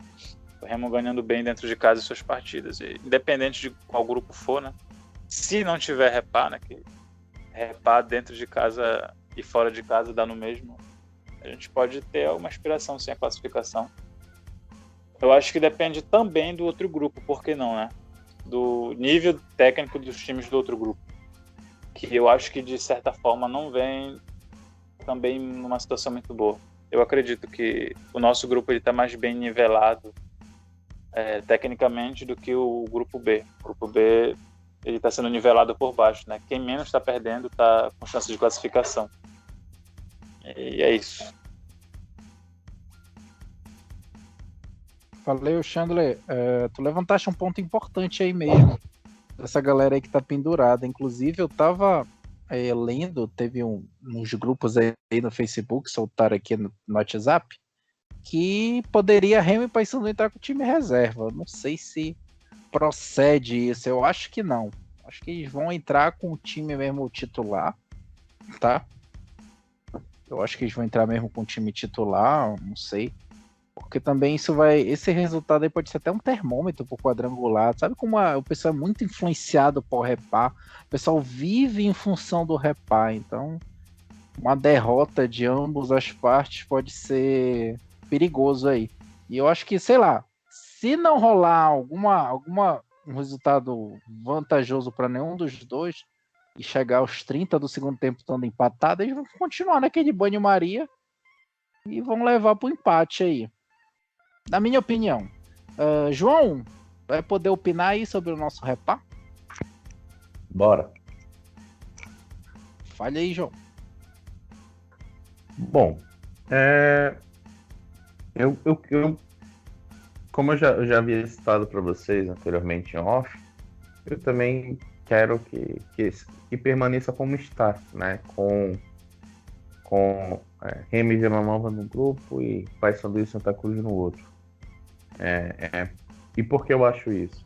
o Remo ganhando bem dentro de casa em suas partidas. E, independente de qual grupo for, né? Se não tiver repá, né? Que repá dentro de casa e fora de casa dá no mesmo, a gente pode ter alguma aspiração sem a classificação. Eu acho que depende também do outro grupo, por que não, né? Do nível técnico dos times do outro grupo. Que eu acho que, de certa forma, não vem também numa situação muito boa. Eu acredito que o nosso grupo está mais bem nivelado tecnicamente do que o grupo B. O grupo B ele está sendo nivelado por baixo, né? Quem menos está perdendo está com chance de classificação. E é isso. Valeu, Chandler. Tu levantaste um ponto importante aí mesmo, dessa galera aí que tá pendurada. Inclusive, eu tava lendo, teve uns grupos aí no Facebook, soltaram aqui no WhatsApp, que poderia Remo e Paysandu entrar com o time reserva. Não sei se procede isso, eu acho que não. Acho que eles vão entrar com o time mesmo titular, tá? Eu acho que eles vão entrar mesmo com o time titular, não sei. Porque também esse resultado aí pode ser até um termômetro pro quadrangular. Sabe como o pessoal é muito influenciado por repá? O pessoal vive em função do repá. Então, uma derrota de ambas as partes pode ser perigoso aí. E eu acho que, sei lá, se não rolar um resultado vantajoso para nenhum dos dois e chegar aos 30 do segundo tempo estando empatado, eles vão continuar naquele banho-maria e vão levar pro empate aí. Na minha opinião. João, vai poder opinar aí sobre o nosso repá? Bora. Fale aí, João. Bom, eu como eu já havia citado para vocês anteriormente em off, eu também quero que permaneça como está, né? Com Remo e Vila Nova no grupo e Paysandu e Santa Cruz no outro. E por que eu acho isso?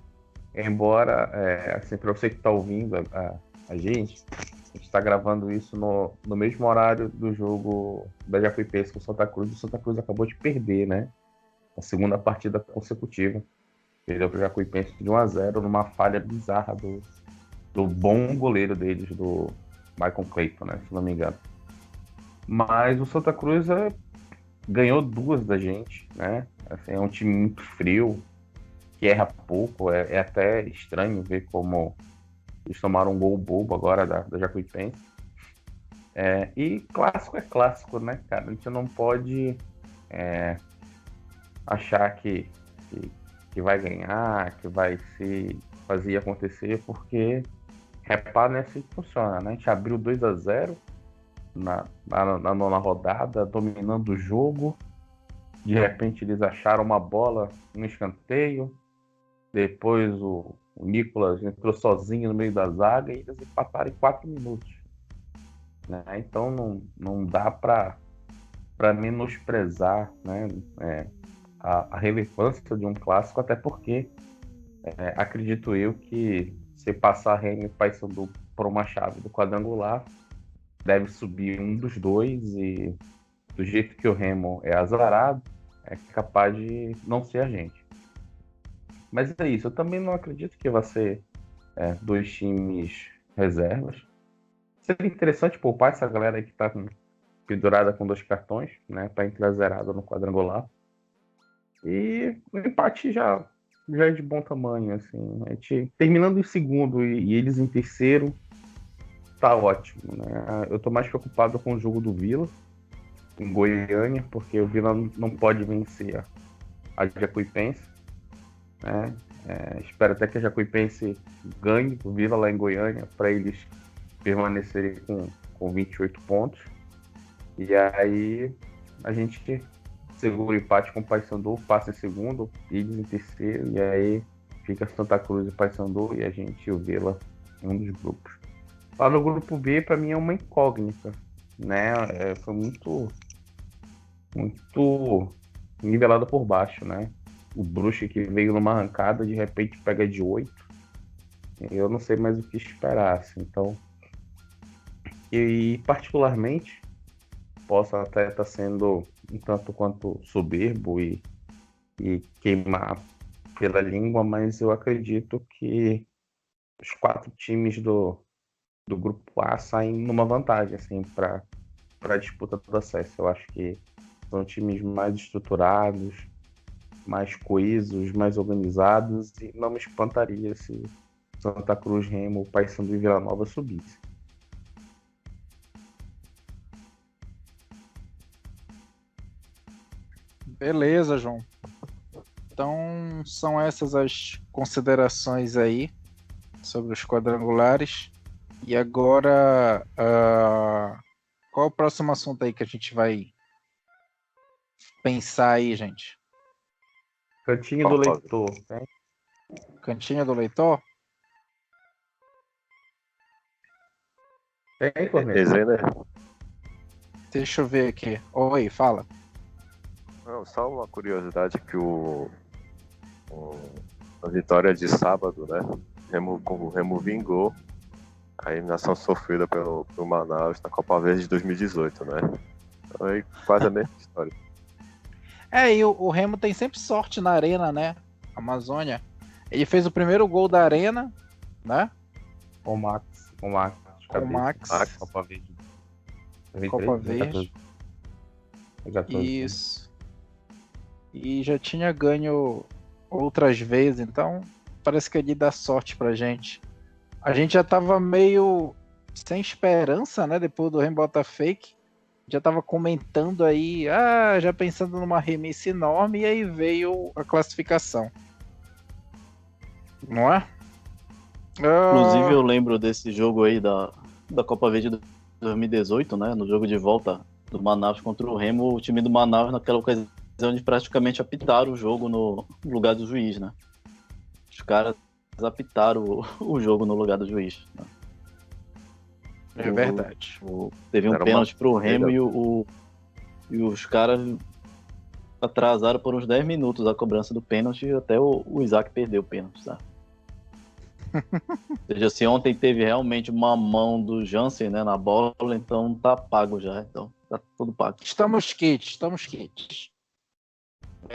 Embora, assim, para você que está ouvindo a gente está gravando isso no mesmo horário do jogo da Jacuipense com o Santa Cruz. O Santa Cruz acabou de perder, né? A segunda partida consecutiva. Perdeu para o Jacuipense de 1-0 numa falha bizarra do bom goleiro deles, do Michael Clayton, né? Se não me engano. Mas o Santa Cruz ganhou 2 da gente, né? Assim, é um time muito frio, que erra pouco. É até estranho ver como eles tomaram um gol bobo agora da Jacuipense. E clássico é clássico, né, cara? A gente não pode achar que vai ganhar, que vai se fazer acontecer, porque repara, né, assim que funciona, né? A gente abriu 2-0 na nona rodada, dominando o jogo. De repente eles acharam uma bola no escanteio. Depois o Nicolas entrou sozinho no meio da zaga e eles empataram em 4 minutos. Né? Então não dá para menosprezar, né, a relevância de um clássico, até porque acredito eu que se passar Remo e Paysandu por uma chave do quadrangular, deve subir um dos dois, e do jeito que o Remo é azarado, é capaz de não ser a gente. Mas é isso, eu também não acredito que vai ser 2 times reservas. Seria interessante poupar essa galera aí que tá pendurada com 2 cartões, né, para entrar zerada no quadrangular. E o empate já é de bom tamanho, assim. A gente terminando em segundo e eles em terceiro, tá ótimo, né? Eu tô mais preocupado com o jogo do Vila, em Goiânia, porque o Vila não pode vencer a Jacuipense, né? Espero até que a Jacuipense ganhe o Vila lá em Goiânia, para eles permanecerem com 28 pontos. E aí a gente segura o empate com o Paysandu, passa em segundo, eles em terceiro, e aí fica Santa Cruz e Paysandu, e a gente e o Vila em um dos grupos. Lá no grupo B, para mim, é uma incógnita, né? Foi muito nivelado por baixo, né? O Brusque, que veio numa arrancada, de repente pega de 8. Eu não sei mais o que esperar, assim. Então, e particularmente, posso até estar sendo um tanto quanto soberbo e queimar pela língua, mas eu acredito que os 4 times do grupo A saem numa vantagem, assim, para a disputa do acesso. Eu acho que são times mais estruturados, mais coesos, mais organizados, e não me espantaria se Santa Cruz, Remo, Paysandu e Vila Nova subissem. Beleza, João. Então são essas as considerações aí sobre os quadrangulares. E agora, qual é o próximo assunto aí que a gente vai pensar aí, gente? Cantinho do Leitor, né? Cantinho do Leitor? Tem, Cornélio? Resenha, Deixa eu ver aqui. Oi, fala. não, só uma curiosidade que a vitória de sábado, né? O Remo vingou a eliminação sofrida pelo Manaus na Copa Verde de 2018, né? Então aí quase a mesma história. E o Remo tem sempre sorte na arena, né? Amazônia. Ele fez o primeiro gol da arena, né? Com o Max. Com o Max. Copa Verde. Copa Verde. 14. Isso. E já tinha ganho outras vezes, então parece que ele dá sorte pra gente. A gente já tava meio sem esperança, né? Depois do Remo Bota Fake. Já tava comentando aí, já pensando numa remissa enorme, e aí veio a classificação. Não é? Inclusive, eu lembro desse jogo aí da Copa Verde de 2018, né? No jogo de volta do Manaus contra o Remo, o time do Manaus, naquela ocasião, eles praticamente apitaram o jogo no lugar do juiz, né? Os caras apitaram o jogo no lugar do juiz, né? É verdade. Teve um pênalti pro Remo e os caras atrasaram por uns 10 minutos a cobrança do pênalti, e até o Isaac perdeu o pênalti, tá? Ou seja, se ontem teve realmente uma mão do Jansen, né, na bola, então tá pago já, então tá tudo pago. Estamos quites.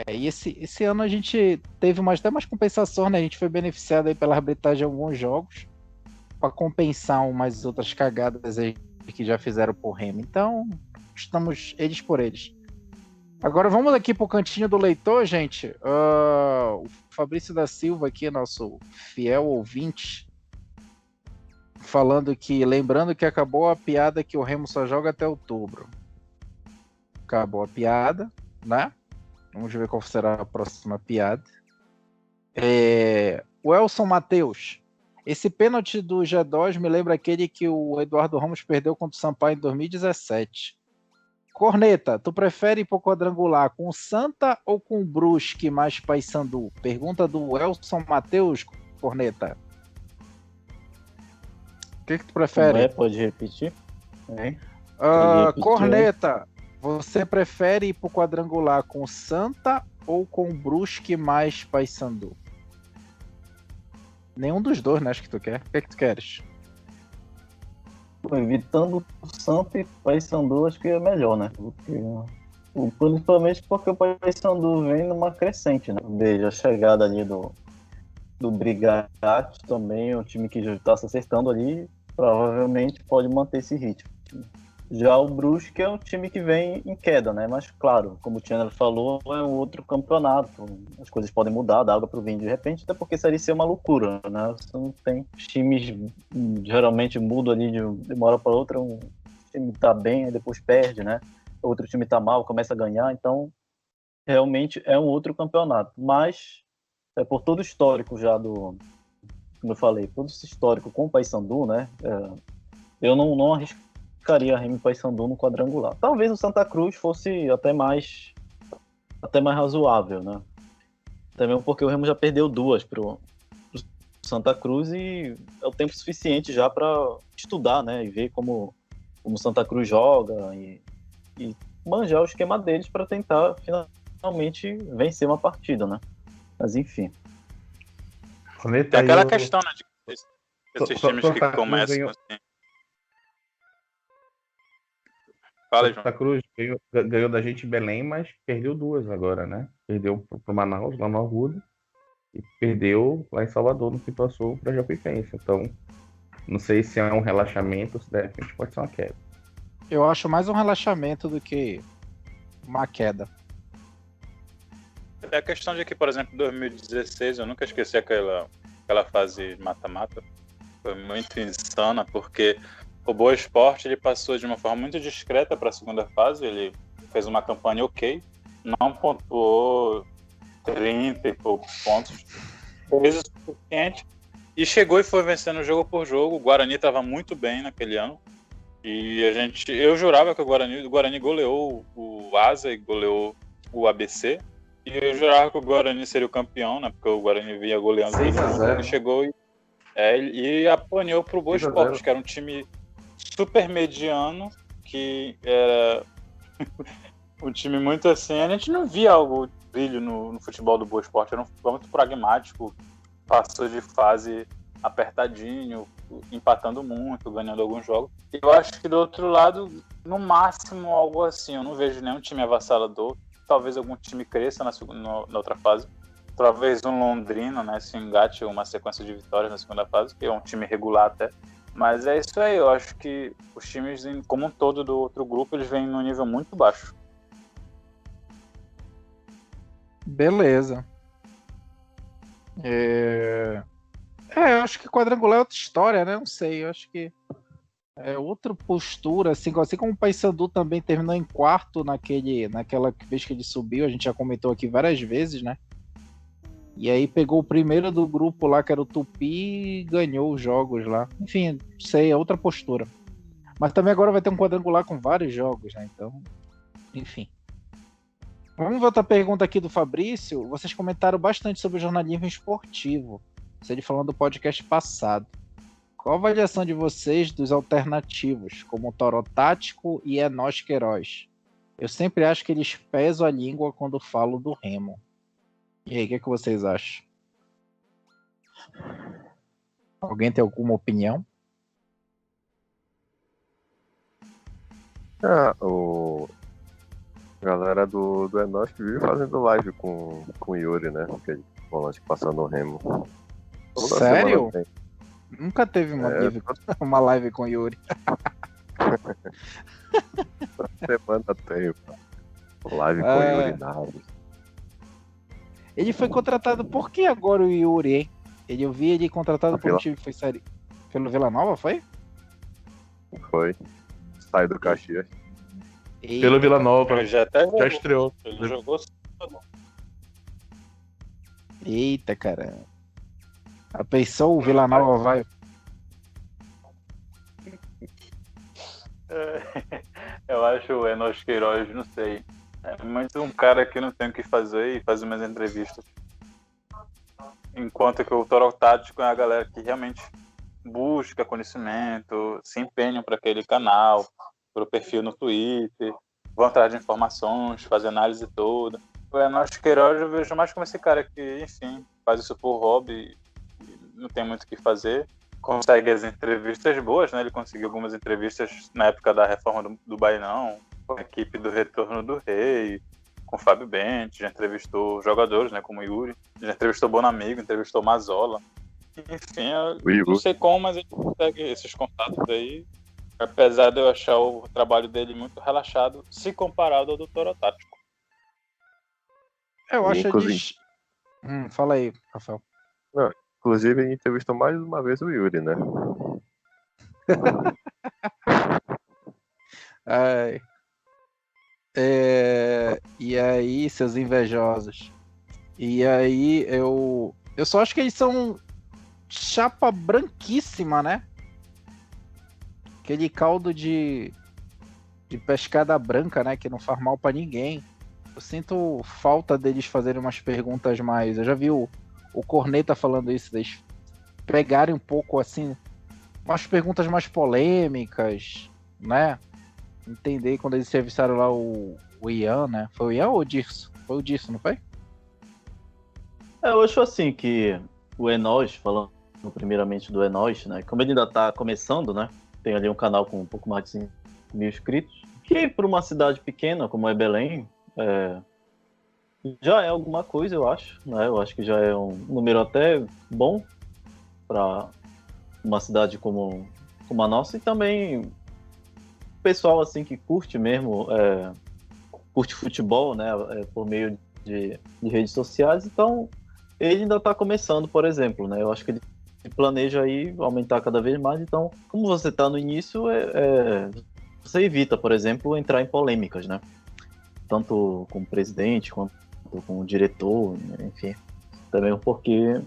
E esse ano a gente teve até mais compensação, né? A gente foi beneficiado aí pela arbitragem de alguns jogos para compensar umas outras cagadas aí que já fizeram por Remo. Então, estamos eles por eles. Agora vamos aqui pro cantinho do leitor, gente. O Fabrício da Silva aqui, nosso fiel ouvinte, falando que, lembrando que acabou a piada que o Remo só joga até outubro. Acabou a piada, né? Vamos ver qual será a próxima piada. O Elson Matheus. Esse pênalti do G2 me lembra aquele que o Eduardo Ramos perdeu contra o Sampaio em 2017. Corneta, tu prefere ir pro quadrangular com o Santa ou com o Brusque mais Paysandu? Pergunta do Elson Matheus, Corneta. O que tu prefere? Pode repetir? Corneta, você prefere ir pro quadrangular com o Santa ou com o Brusque mais Paysandu? Nenhum dos dois, né? Acho que tu quer. O que tu queres? Evitando o Santa e Paysandu, acho que é melhor, né? Principalmente porque o Paysandu vem numa crescente, né? Desde a chegada ali do Brigatti também, o time que já está se acertando ali, provavelmente pode manter esse ritmo. Já o Brusque é um time que vem em queda, né? Mas, claro, como o Tianer falou, é um outro campeonato. As coisas podem mudar da água para o vinho de repente, até porque seria ser uma loucura, né? Você não tem... Os times geralmente mudam ali de uma hora para outra. Um time tá bem, aí depois perde, né? Outro time tá mal, começa a ganhar. Então, realmente é um outro campeonato. Mas, por todo o histórico já como eu falei, todo esse histórico com o Paysandu, né? Eu não arriscaria Remo e Paysandu no quadrangular. Talvez o Santa Cruz fosse até mais razoável, né? Até mesmo porque o Remo já perdeu 2 pro Santa Cruz e é o tempo suficiente já para estudar, né? E ver como o Santa Cruz joga e manjar o esquema deles para tentar finalmente vencer uma partida, né? Mas enfim. Tem aquela questão, né? Esses times que começam assim. Santa Cruz ganhou da gente em Belém, mas perdeu 2 agora, né? Perdeu pro Manaus, lá no Arruda, e perdeu lá em Salvador, no Pituaçu, para Jacuipense. Então, não sei se é um relaxamento ou se de repente pode ser uma queda. Eu acho mais um relaxamento do que uma queda. É a questão de que, por exemplo, em 2016, eu nunca esqueci aquela fase mata-mata. Foi muito insana, porque o Boa Esporte ele passou de uma forma muito discreta para a segunda fase. Ele fez uma campanha ok, não pontuou 30 e poucos pontos, fez o suficiente e chegou e foi vencendo jogo por jogo. O Guarani estava muito bem naquele ano e eu jurava que o Guarani goleou o Asa e goleou o ABC, e eu jurava que o Guarani seria o campeão, né? Porque o Guarani vinha goleando. Ele chegou e apanhou para o Boa Esporte, que era um time super mediano, que era um time muito assim. A gente não via algo brilho no futebol do Boa Esporte, era um futebol muito pragmático, passou de fase apertadinho, empatando muito, ganhando alguns jogos. E eu acho que do outro lado, no máximo algo assim, eu não vejo nenhum time avassalador. Talvez algum time cresça na outra fase, talvez um Londrina, né, se engate uma sequência de vitórias na segunda fase, que é um time regular até. Mas é isso aí, eu acho que os times, como um todo do outro grupo, eles vêm num nível muito baixo. Beleza. Eu acho que quadrangular é outra história, né? Não sei, eu acho que é outra postura, assim como o Paysandu também terminou em quarto naquela vez que ele subiu, a gente já comentou aqui várias vezes, né? E aí pegou o primeiro do grupo lá, que era o Tupi, e ganhou os jogos lá. Enfim, sei, é outra postura. Mas também agora vai ter um quadrangular com vários jogos, né? Então, enfim. Vamos ver outra pergunta aqui do Fabrício. Vocês comentaram bastante sobre o jornalismo esportivo. Ele falando do podcast passado. Qual a avaliação de vocês dos alternativos, como o Toró Tático e Enos Queiroz? Eu sempre acho que eles pesam a língua quando falo do Remo. E aí, o que vocês acham? Alguém tem alguma opinião? A galera do Enos vive fazendo live com o Yuri, né? Que ele falou que passando no Remo. Toda Sério? Nunca teve uma live com o Yuri. Semana tem, pô. Live com Yuri Naves. Ele foi contratado por que agora o Yuri, hein? Eu vi ele contratado por um time que foi sair pelo Vila Nova, foi? Foi. Saiu do Caxias. Eita, Pelo Vila Nova. Ele já até jogou. Já estreou. Ele jogou. Eita, cara. A pensou o Vila Nova vai. Eu acho o Enos Queiroz, não sei. É muito um cara que não tem o que fazer e faz umas entrevistas. Enquanto que o Toro Tático é a galera que realmente busca conhecimento, se empenham para aquele canal, para o perfil no Twitter, vão atrás de informações, fazer análise toda. O Enos Queiroz eu vejo mais como esse cara que, enfim, faz isso por hobby, não tem muito o que fazer. Consegue as entrevistas boas, né? Ele conseguiu algumas entrevistas na época da reforma do Bainão, com a equipe do Retorno do Rei, com o Fábio Bente, já entrevistou jogadores, né? Como o Yuri, já entrevistou Bonamigo, entrevistou Mazola. Enfim, eu não sei como, mas ele consegue esses contatos aí, apesar de eu achar o trabalho dele muito relaxado, se comparado ao do Toro Tático. Eu acho Inclusive... Fala aí, Rafael. Não, inclusive, ele entrevistou mais uma vez o Yuri, né? Ai. E aí, seus invejosos? E aí, eu só acho que eles são chapa branquíssima, né? Aquele caldo de pescada branca, né? Que não faz mal pra ninguém. Eu sinto falta deles fazerem umas perguntas mais... Eu já vi o Corneta falando isso, deles pegarem um pouco, assim, umas perguntas mais polêmicas, né? Entender quando eles entrevistaram lá o Ian, né? Foi o Ian ou o Dirso? Foi o Dirso, não foi? Eu acho assim que o Enos, falando primeiramente do Enos, né? Como ele ainda tá começando, né? Tem ali um canal com um pouco mais de 5 mil inscritos, que para uma cidade pequena como é Belém, já é alguma coisa, eu acho, né? Eu acho que já é um número até bom para uma cidade como a nossa, e também pessoal assim que curte mesmo, curte futebol, né? Por meio de redes sociais, então ele ainda está começando, por exemplo, né? Eu acho que ele planeja aí aumentar cada vez mais, então como você está no início, você evita, por exemplo, entrar em polêmicas, né? Tanto com o presidente quanto com o diretor, enfim, também porque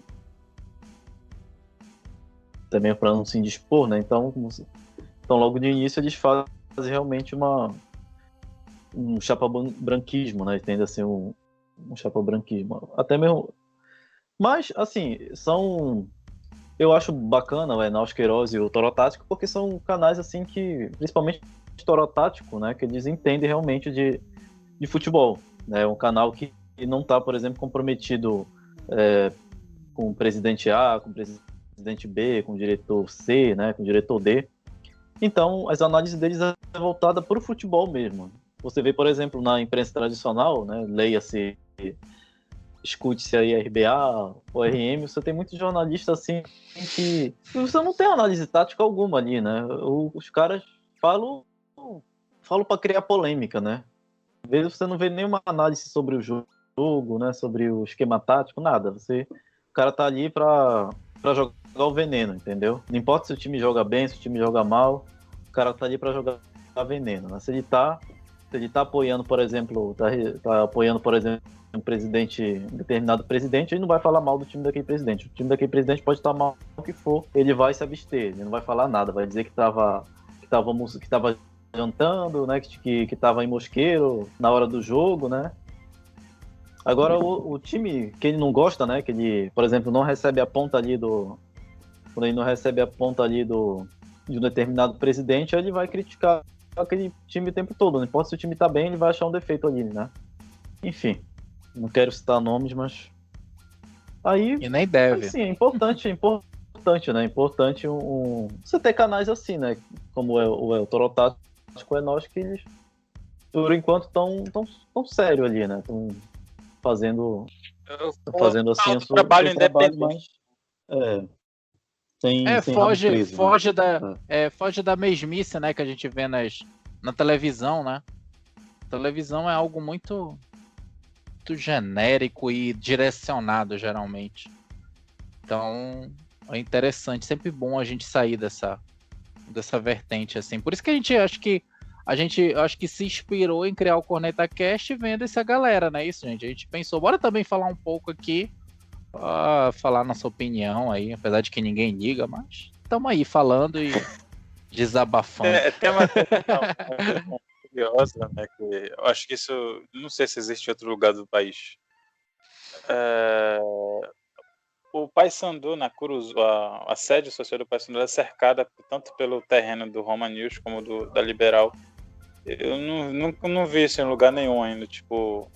também para não se indispor, né? Então logo de início eles fazem realmente um chapa-branquismo, né? Tende a ser um chapa-branquismo, até mesmo. Mas assim, eu acho bacana o Enos Queiroz e o Toro Tático, porque são canais assim que, principalmente o Toro Tático, né? Que eles entendem realmente de futebol, né? Um canal que não está, por exemplo, comprometido com o presidente A, com o presidente B, com o diretor C, né? Com o diretor D. Então, as análises deles é voltada para o futebol mesmo. Você vê, por exemplo, na imprensa tradicional, né? Leia-se, escute-se aí RBA, ORM, você tem muitos jornalistas assim que você não tem análise tática alguma ali, né? Os caras falam para criar polêmica, né? Às vezes você não vê nenhuma análise sobre o jogo, né? Sobre o esquema tático, nada. O cara tá ali para jogar o veneno, entendeu? Não importa se o time joga bem, se o time joga mal, o cara tá ali para jogar veneno, né? Se ele tá apoiando, por exemplo, tá apoiando, por exemplo, um determinado presidente, ele não vai falar mal do time daquele presidente. O time daquele presidente pode estar mal o que for, ele vai se abster, ele não vai falar nada, vai dizer que tava jantando, né, que tava em Mosqueiro na hora do jogo, né? Agora o time que ele não gosta, né, que ele, por exemplo, não recebe a ponta ali quando ele não recebe a ponta ali de um determinado presidente, ele vai criticar aquele time o tempo todo. Não importa se o time tá bem, ele vai achar um defeito ali, né? Enfim, não quero citar nomes, mas aí e nem deve. Sim, é importante, né? É importante você ter canais assim, né? Como o Toro Tático, é nós que eles, por enquanto, tão sério ali, né? Estão fazendo assim o seu trabalho trabalho, independente. mas tem foge rabo preso, da mesmice, né, que a gente vê nas na televisão, né? Televisão é algo muito genérico e direcionado, geralmente. Então, é interessante, sempre bom a gente sair dessa vertente, assim. Por isso que a gente acho que se inspirou em criar o Corneta Cast vendo essa galera, não é isso, gente? A gente pensou, bora também falar um pouco aqui, falar nossa opinião aí, apesar de que ninguém liga, mas estamos aí falando e desabafando. Tem uma questão curiosa, né? Que eu acho que isso, não sei se existe em outro lugar do país. O Paysandu, na Curuzu, a sede social do Paysandu é cercada tanto pelo terreno do Roma News como da Liberal. Eu não vi isso em lugar nenhum ainda, tipo,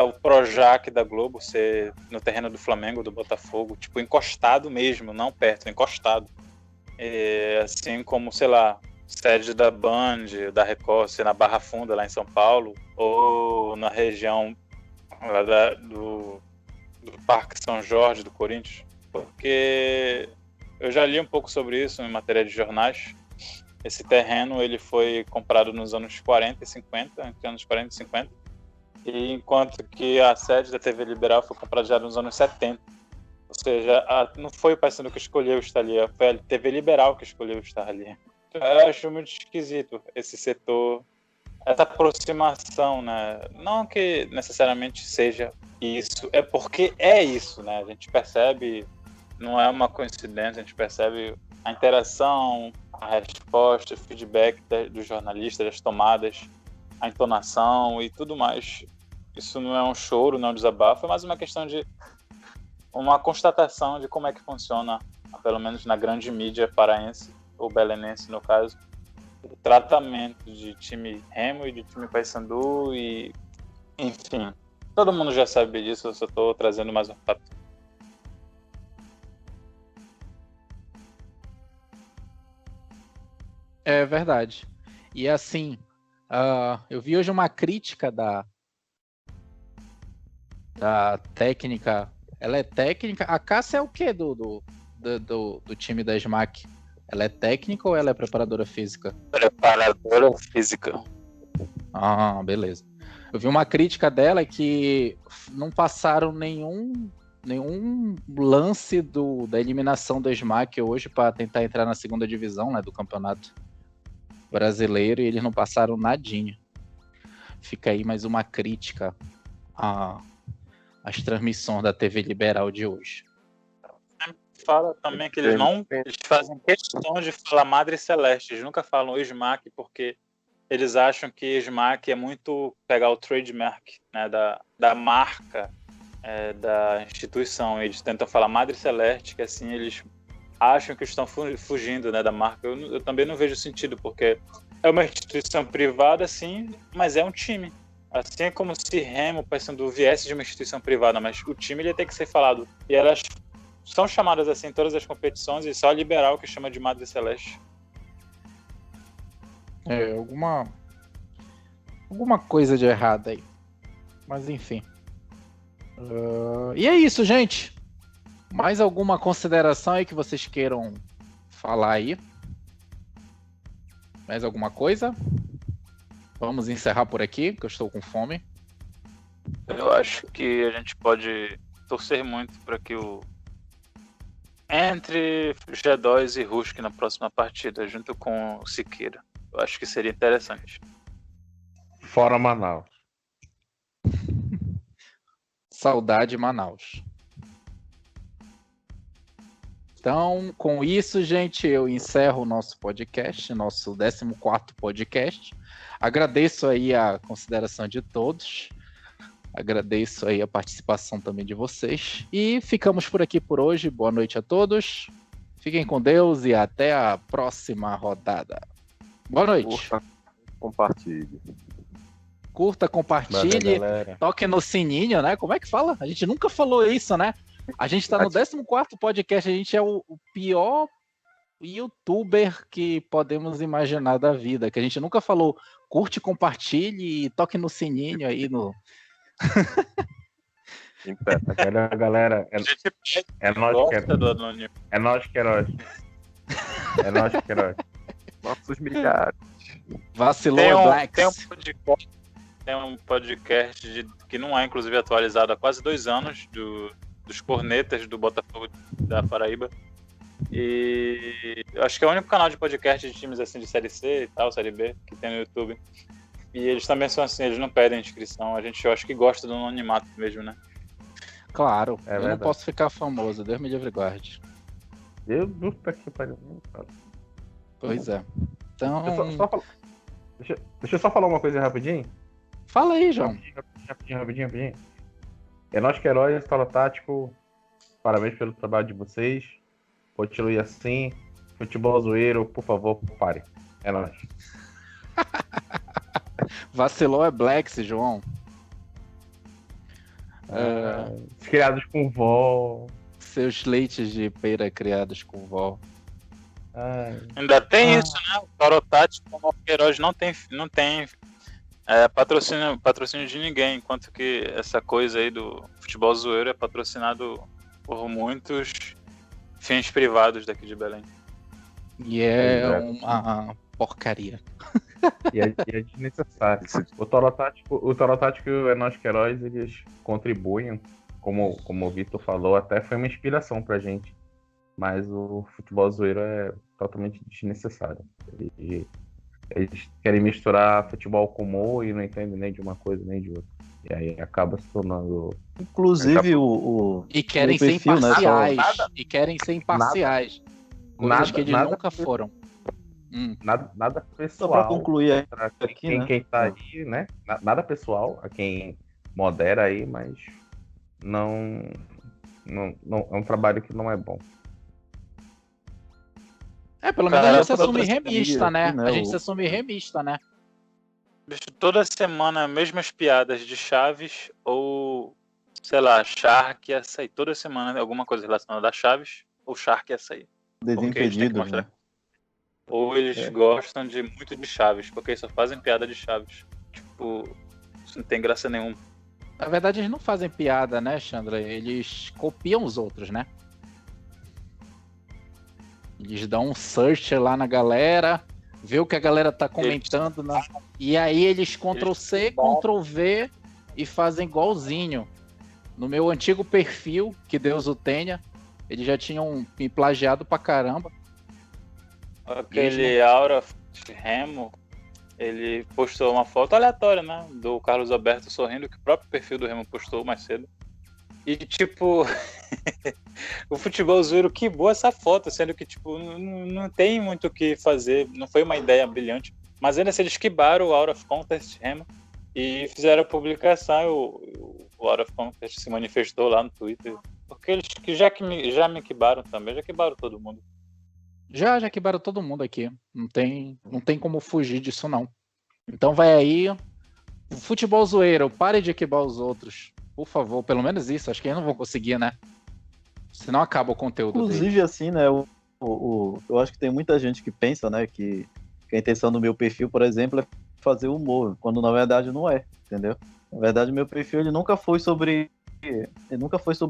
o Projac da Globo ser no terreno do Flamengo, do Botafogo, tipo, encostado mesmo, não perto, encostado. Assim como, sei lá, sede da Band, da Record, ser na Barra Funda, lá em São Paulo, ou na região lá do Parque São Jorge, do Corinthians, porque eu já li um pouco sobre isso em matéria de jornais. Esse terreno ele foi comprado nos anos 40 e 50, entre anos 40 e 50, e enquanto que a sede da TV Liberal foi comprada já nos anos 70. Ou seja, não foi o Paysandu que escolheu estar ali, foi a TV Liberal que escolheu estar ali. Eu acho muito esquisito esse setor, essa aproximação, né? Não que necessariamente seja isso, é porque é isso, né? A gente percebe, não é uma coincidência, a gente percebe a interação, a resposta, o feedback dos jornalistas, das tomadas, a entonação e tudo mais. Isso não é um choro, não é um desabafo, é mais uma questão de uma constatação de como é que funciona, pelo menos na grande mídia paraense, ou belenense no caso, o tratamento de time Remo e de time Paysandu e, enfim, todo mundo já sabe disso, eu só estou trazendo mais um fato. É verdade. E assim, eu vi hoje uma crítica da técnica. Ela é técnica. A Cássia é o quê do time da SMAC? Ela é técnica ou ela é preparadora física? Preparadora física. Ah, beleza. Eu vi uma crítica dela que não passaram nenhum lance da eliminação do SMAC hoje para tentar entrar na segunda divisão, né, do campeonato brasileiro, e eles não passaram nadinha. Fica aí mais uma crítica às transmissões da TV Liberal de hoje. Fala também que eles fazem questão de falar Madre Celeste, eles nunca falam SMAC porque eles acham que SMAC é muito pegar o trademark, né, da marca, da instituição. Eles tentam falar Madre Celeste, que assim eles acham que estão fugindo, né, da marca. Eu também não vejo sentido, porque é uma instituição privada, sim, mas é um time. Assim é como se Remo, Paysandu, viesse de uma instituição privada, mas o time ele tem que ser falado. E elas são chamadas assim em todas as competições, e só a Liberal que chama de Madre Celeste. Alguma coisa de errado aí. Mas enfim. E é isso, gente. Mais alguma consideração aí que vocês queiram falar aí? Mais alguma coisa? Vamos encerrar por aqui, que eu estou com fome. Eu acho que a gente pode torcer muito para que entre G2 e Rusk na próxima partida, junto com o Siqueira. Eu acho que seria interessante. Fora Manaus. Saudade Manaus. Então, com isso, gente, eu encerro o nosso podcast, nosso 14º podcast. Agradeço aí a consideração de todos. Agradeço aí a participação também de vocês. E ficamos por aqui por hoje. Boa noite a todos. Fiquem com Deus e até a próxima rodada. Boa noite. Curta, compartilhe. Curta, compartilhe, toque no sininho, né? Como é que fala? A gente nunca falou isso, né? A gente tá no 14º podcast, a gente é o pior youtuber que podemos imaginar da vida, que a gente nunca falou curte, compartilhe e toque no sininho aí no... Galera, é nós que é nós. É nós que é nós. Nossos milhares. Vacilou Blacks. Tem um podcast que não é, inclusive, atualizado há quase 2 anos, dos cornetas do Botafogo da Paraíba. E acho que é o único canal de podcast de times assim de Série C e tal, Série B, que tem no YouTube. E eles também são assim, eles não pedem inscrição. Eu acho que gosta do anonimato mesmo, né? Claro, É eu verdade. não posso ficar famoso, Deus me livre e guarde. Eu puta que pariu. Pois é. Então, Deixa eu só falar uma coisa rapidinho. fala aí, João. Rapidinho. É nós que heróis, História Tático. Parabéns pelo trabalho de vocês. Continue assim. Futebol zoeiro, por favor, pare. É nóis. Vacilou Blacks, João. Criados com vó. Seus leites de pera criados com vó. Ai. Ainda tem isso, né? O Torotático, como o Queiroz, não tem patrocínio de ninguém, enquanto que essa coisa aí do futebol zoeiro é patrocinado por muitos fins privados daqui de Belém. E é uma porcaria. E é desnecessário. O Torotático e o É Nós que Heróis, eles contribuem, como o Vitor falou, até foi uma inspiração pra gente. Mas o futebol zoeiro é totalmente desnecessário. Eles querem misturar futebol com humor e não entendem nem de uma coisa nem de outra. E aí acaba se tornando... Inclusive E querem ser perfil, né, imparciais. só- E querem ser imparciais. Coisas que eles nunca foram. Nada Só pessoal. para concluir Pra aqui, né? quem tá aí, né? Nada pessoal a quem modera aí, mas não é um trabalho que não é bom. Pelo menos Cara, a gente se pra assume outra remista, aqui, né? né, A gente o- se assume remista, né? Bicho, toda semana, mesmas piadas de Chaves ou, sei lá, Shark e Açaí. Toda semana alguma coisa relacionada a Chaves ou Shark e Açaí. Desenho Porque eles têm que impedido, mostrar. né? Ou eles gostam muito de Chaves, porque eles só fazem piada de Chaves. Tipo, isso não tem graça nenhuma. Na verdade, eles não fazem piada, né, Chandra? Eles copiam os outros, né? Eles dão um search lá na galera, vê o que a galera tá comentando, e aí eles Ctrl-C, Ctrl-V e fazem igualzinho. No meu antigo perfil, que Deus o tenha, eles já tinham me plagiado pra caramba. Aquele Aura Remo, ele postou uma foto aleatória, né? Do Carlos Alberto sorrindo, que o próprio perfil do Remo postou mais cedo. E, tipo, o futebol zoeiro que boa essa foto, sendo que, tipo, não tem muito o que fazer, não foi uma ideia brilhante. Mas ainda assim, eles quibaram o Out of Contest Remo e fizeram a publicação. O Out of Contest se manifestou lá no Twitter. Porque eles já me quibaram também, já quibaram todo mundo. Já quebraram todo mundo aqui. Não tem como fugir disso, não. Então vai aí. Futebol zoeiro, pare de quebrar os outros. Por favor, pelo menos isso. Acho que eles não vão conseguir, né? Senão acaba o conteúdo Inclusive, dele. assim, né? Eu acho que tem muita gente que pensa, né? Que a intenção do meu perfil, por exemplo, é fazer humor, quando na verdade não é, entendeu? Na verdade, meu perfil ele nunca foi sobre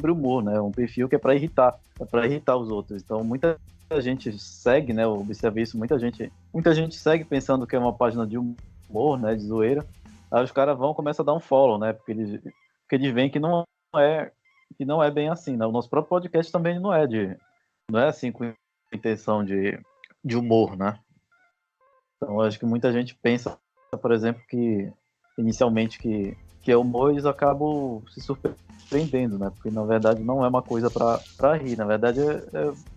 humor, né? É um perfil que é para irritar os outros. Então, muita gente segue, né? Eu observei isso, muita gente segue pensando que é uma página de humor, né? De zoeira. Aí os caras começam a dar um follow, né? Porque eles veem que não é bem assim, né? O nosso próprio podcast também não é assim com intenção de humor, né? Então, eu acho que muita gente pensa, por exemplo, que inicialmente que é humor, eles acabam se surpreendendo, né? Porque na verdade não é uma coisa para rir, na verdade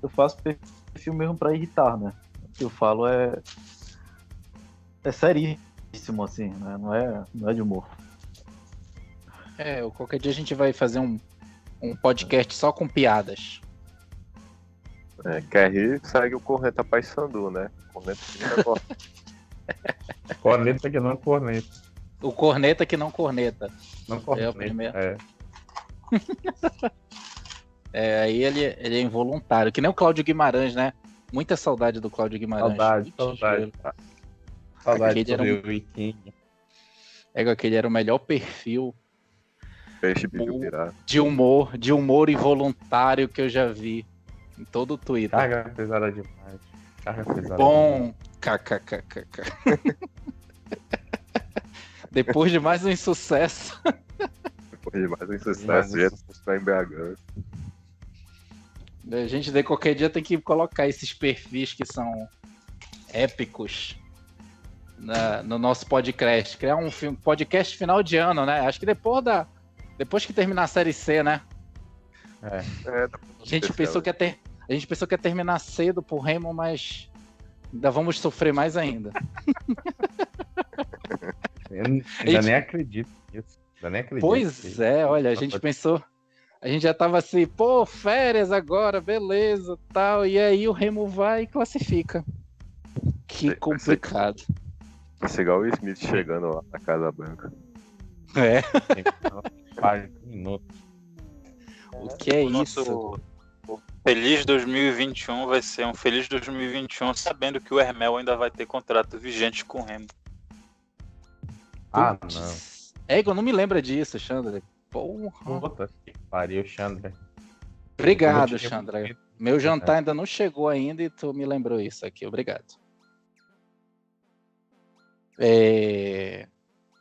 eu faço perfil mesmo para irritar, né? O que eu falo é seríssimo, assim, né? Não é de humor. Qualquer dia a gente vai fazer um podcast só com piadas. Quer rir, segue o Corneta Paysandu, né? Corneta que não gosta. Corneta que não corneta. O corneta que não corneta. Não corneta. É o primeiro. É. Aí ele é involuntário. Que nem o Cláudio Guimarães, né? Muita saudade do Cláudio Guimarães. Saudade. Saudade Aquele do era meu Wiking. Aquele era o melhor perfil Peixe, bicho, pirata. de humor involuntário que eu já vi em todo o Twitter. Carga pesada demais. Carga pesada. Bom, KKKKK. Depois de mais um insucesso. Depois de mais um sucesso, já está embriagando. A gente, de qualquer dia, tem que colocar esses perfis que são épicos no nosso podcast. Criar um podcast final de ano, né? Acho que depois que terminar a Série C, né? A gente pensou que ia terminar cedo pro Remo, mas ainda vamos sofrer mais ainda. Eu ainda nem acredito nisso. Pois é, olha, a gente pensou, a gente já tava assim, pô, férias agora, beleza, tal, e aí o Remo vai e classifica. Que complicado. Vai ser igual o Smith chegando lá na Casa Branca. É. Minutos. O que é isso? O Feliz 2021 vai ser um Feliz 2021 sabendo que o Hermel ainda vai ter contrato vigente com o Remo. Ah, não. Ego, não me lembra disso, Chandra. Porra. Puta que pariu, Chandra. Obrigado, Chandra. Meu jantar ainda não chegou ainda e tu me lembrou isso aqui. Obrigado.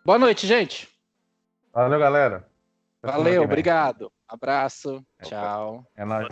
Boa noite, gente. Valeu, galera. Valeu, obrigado. Abraço. Tchau. É nóis.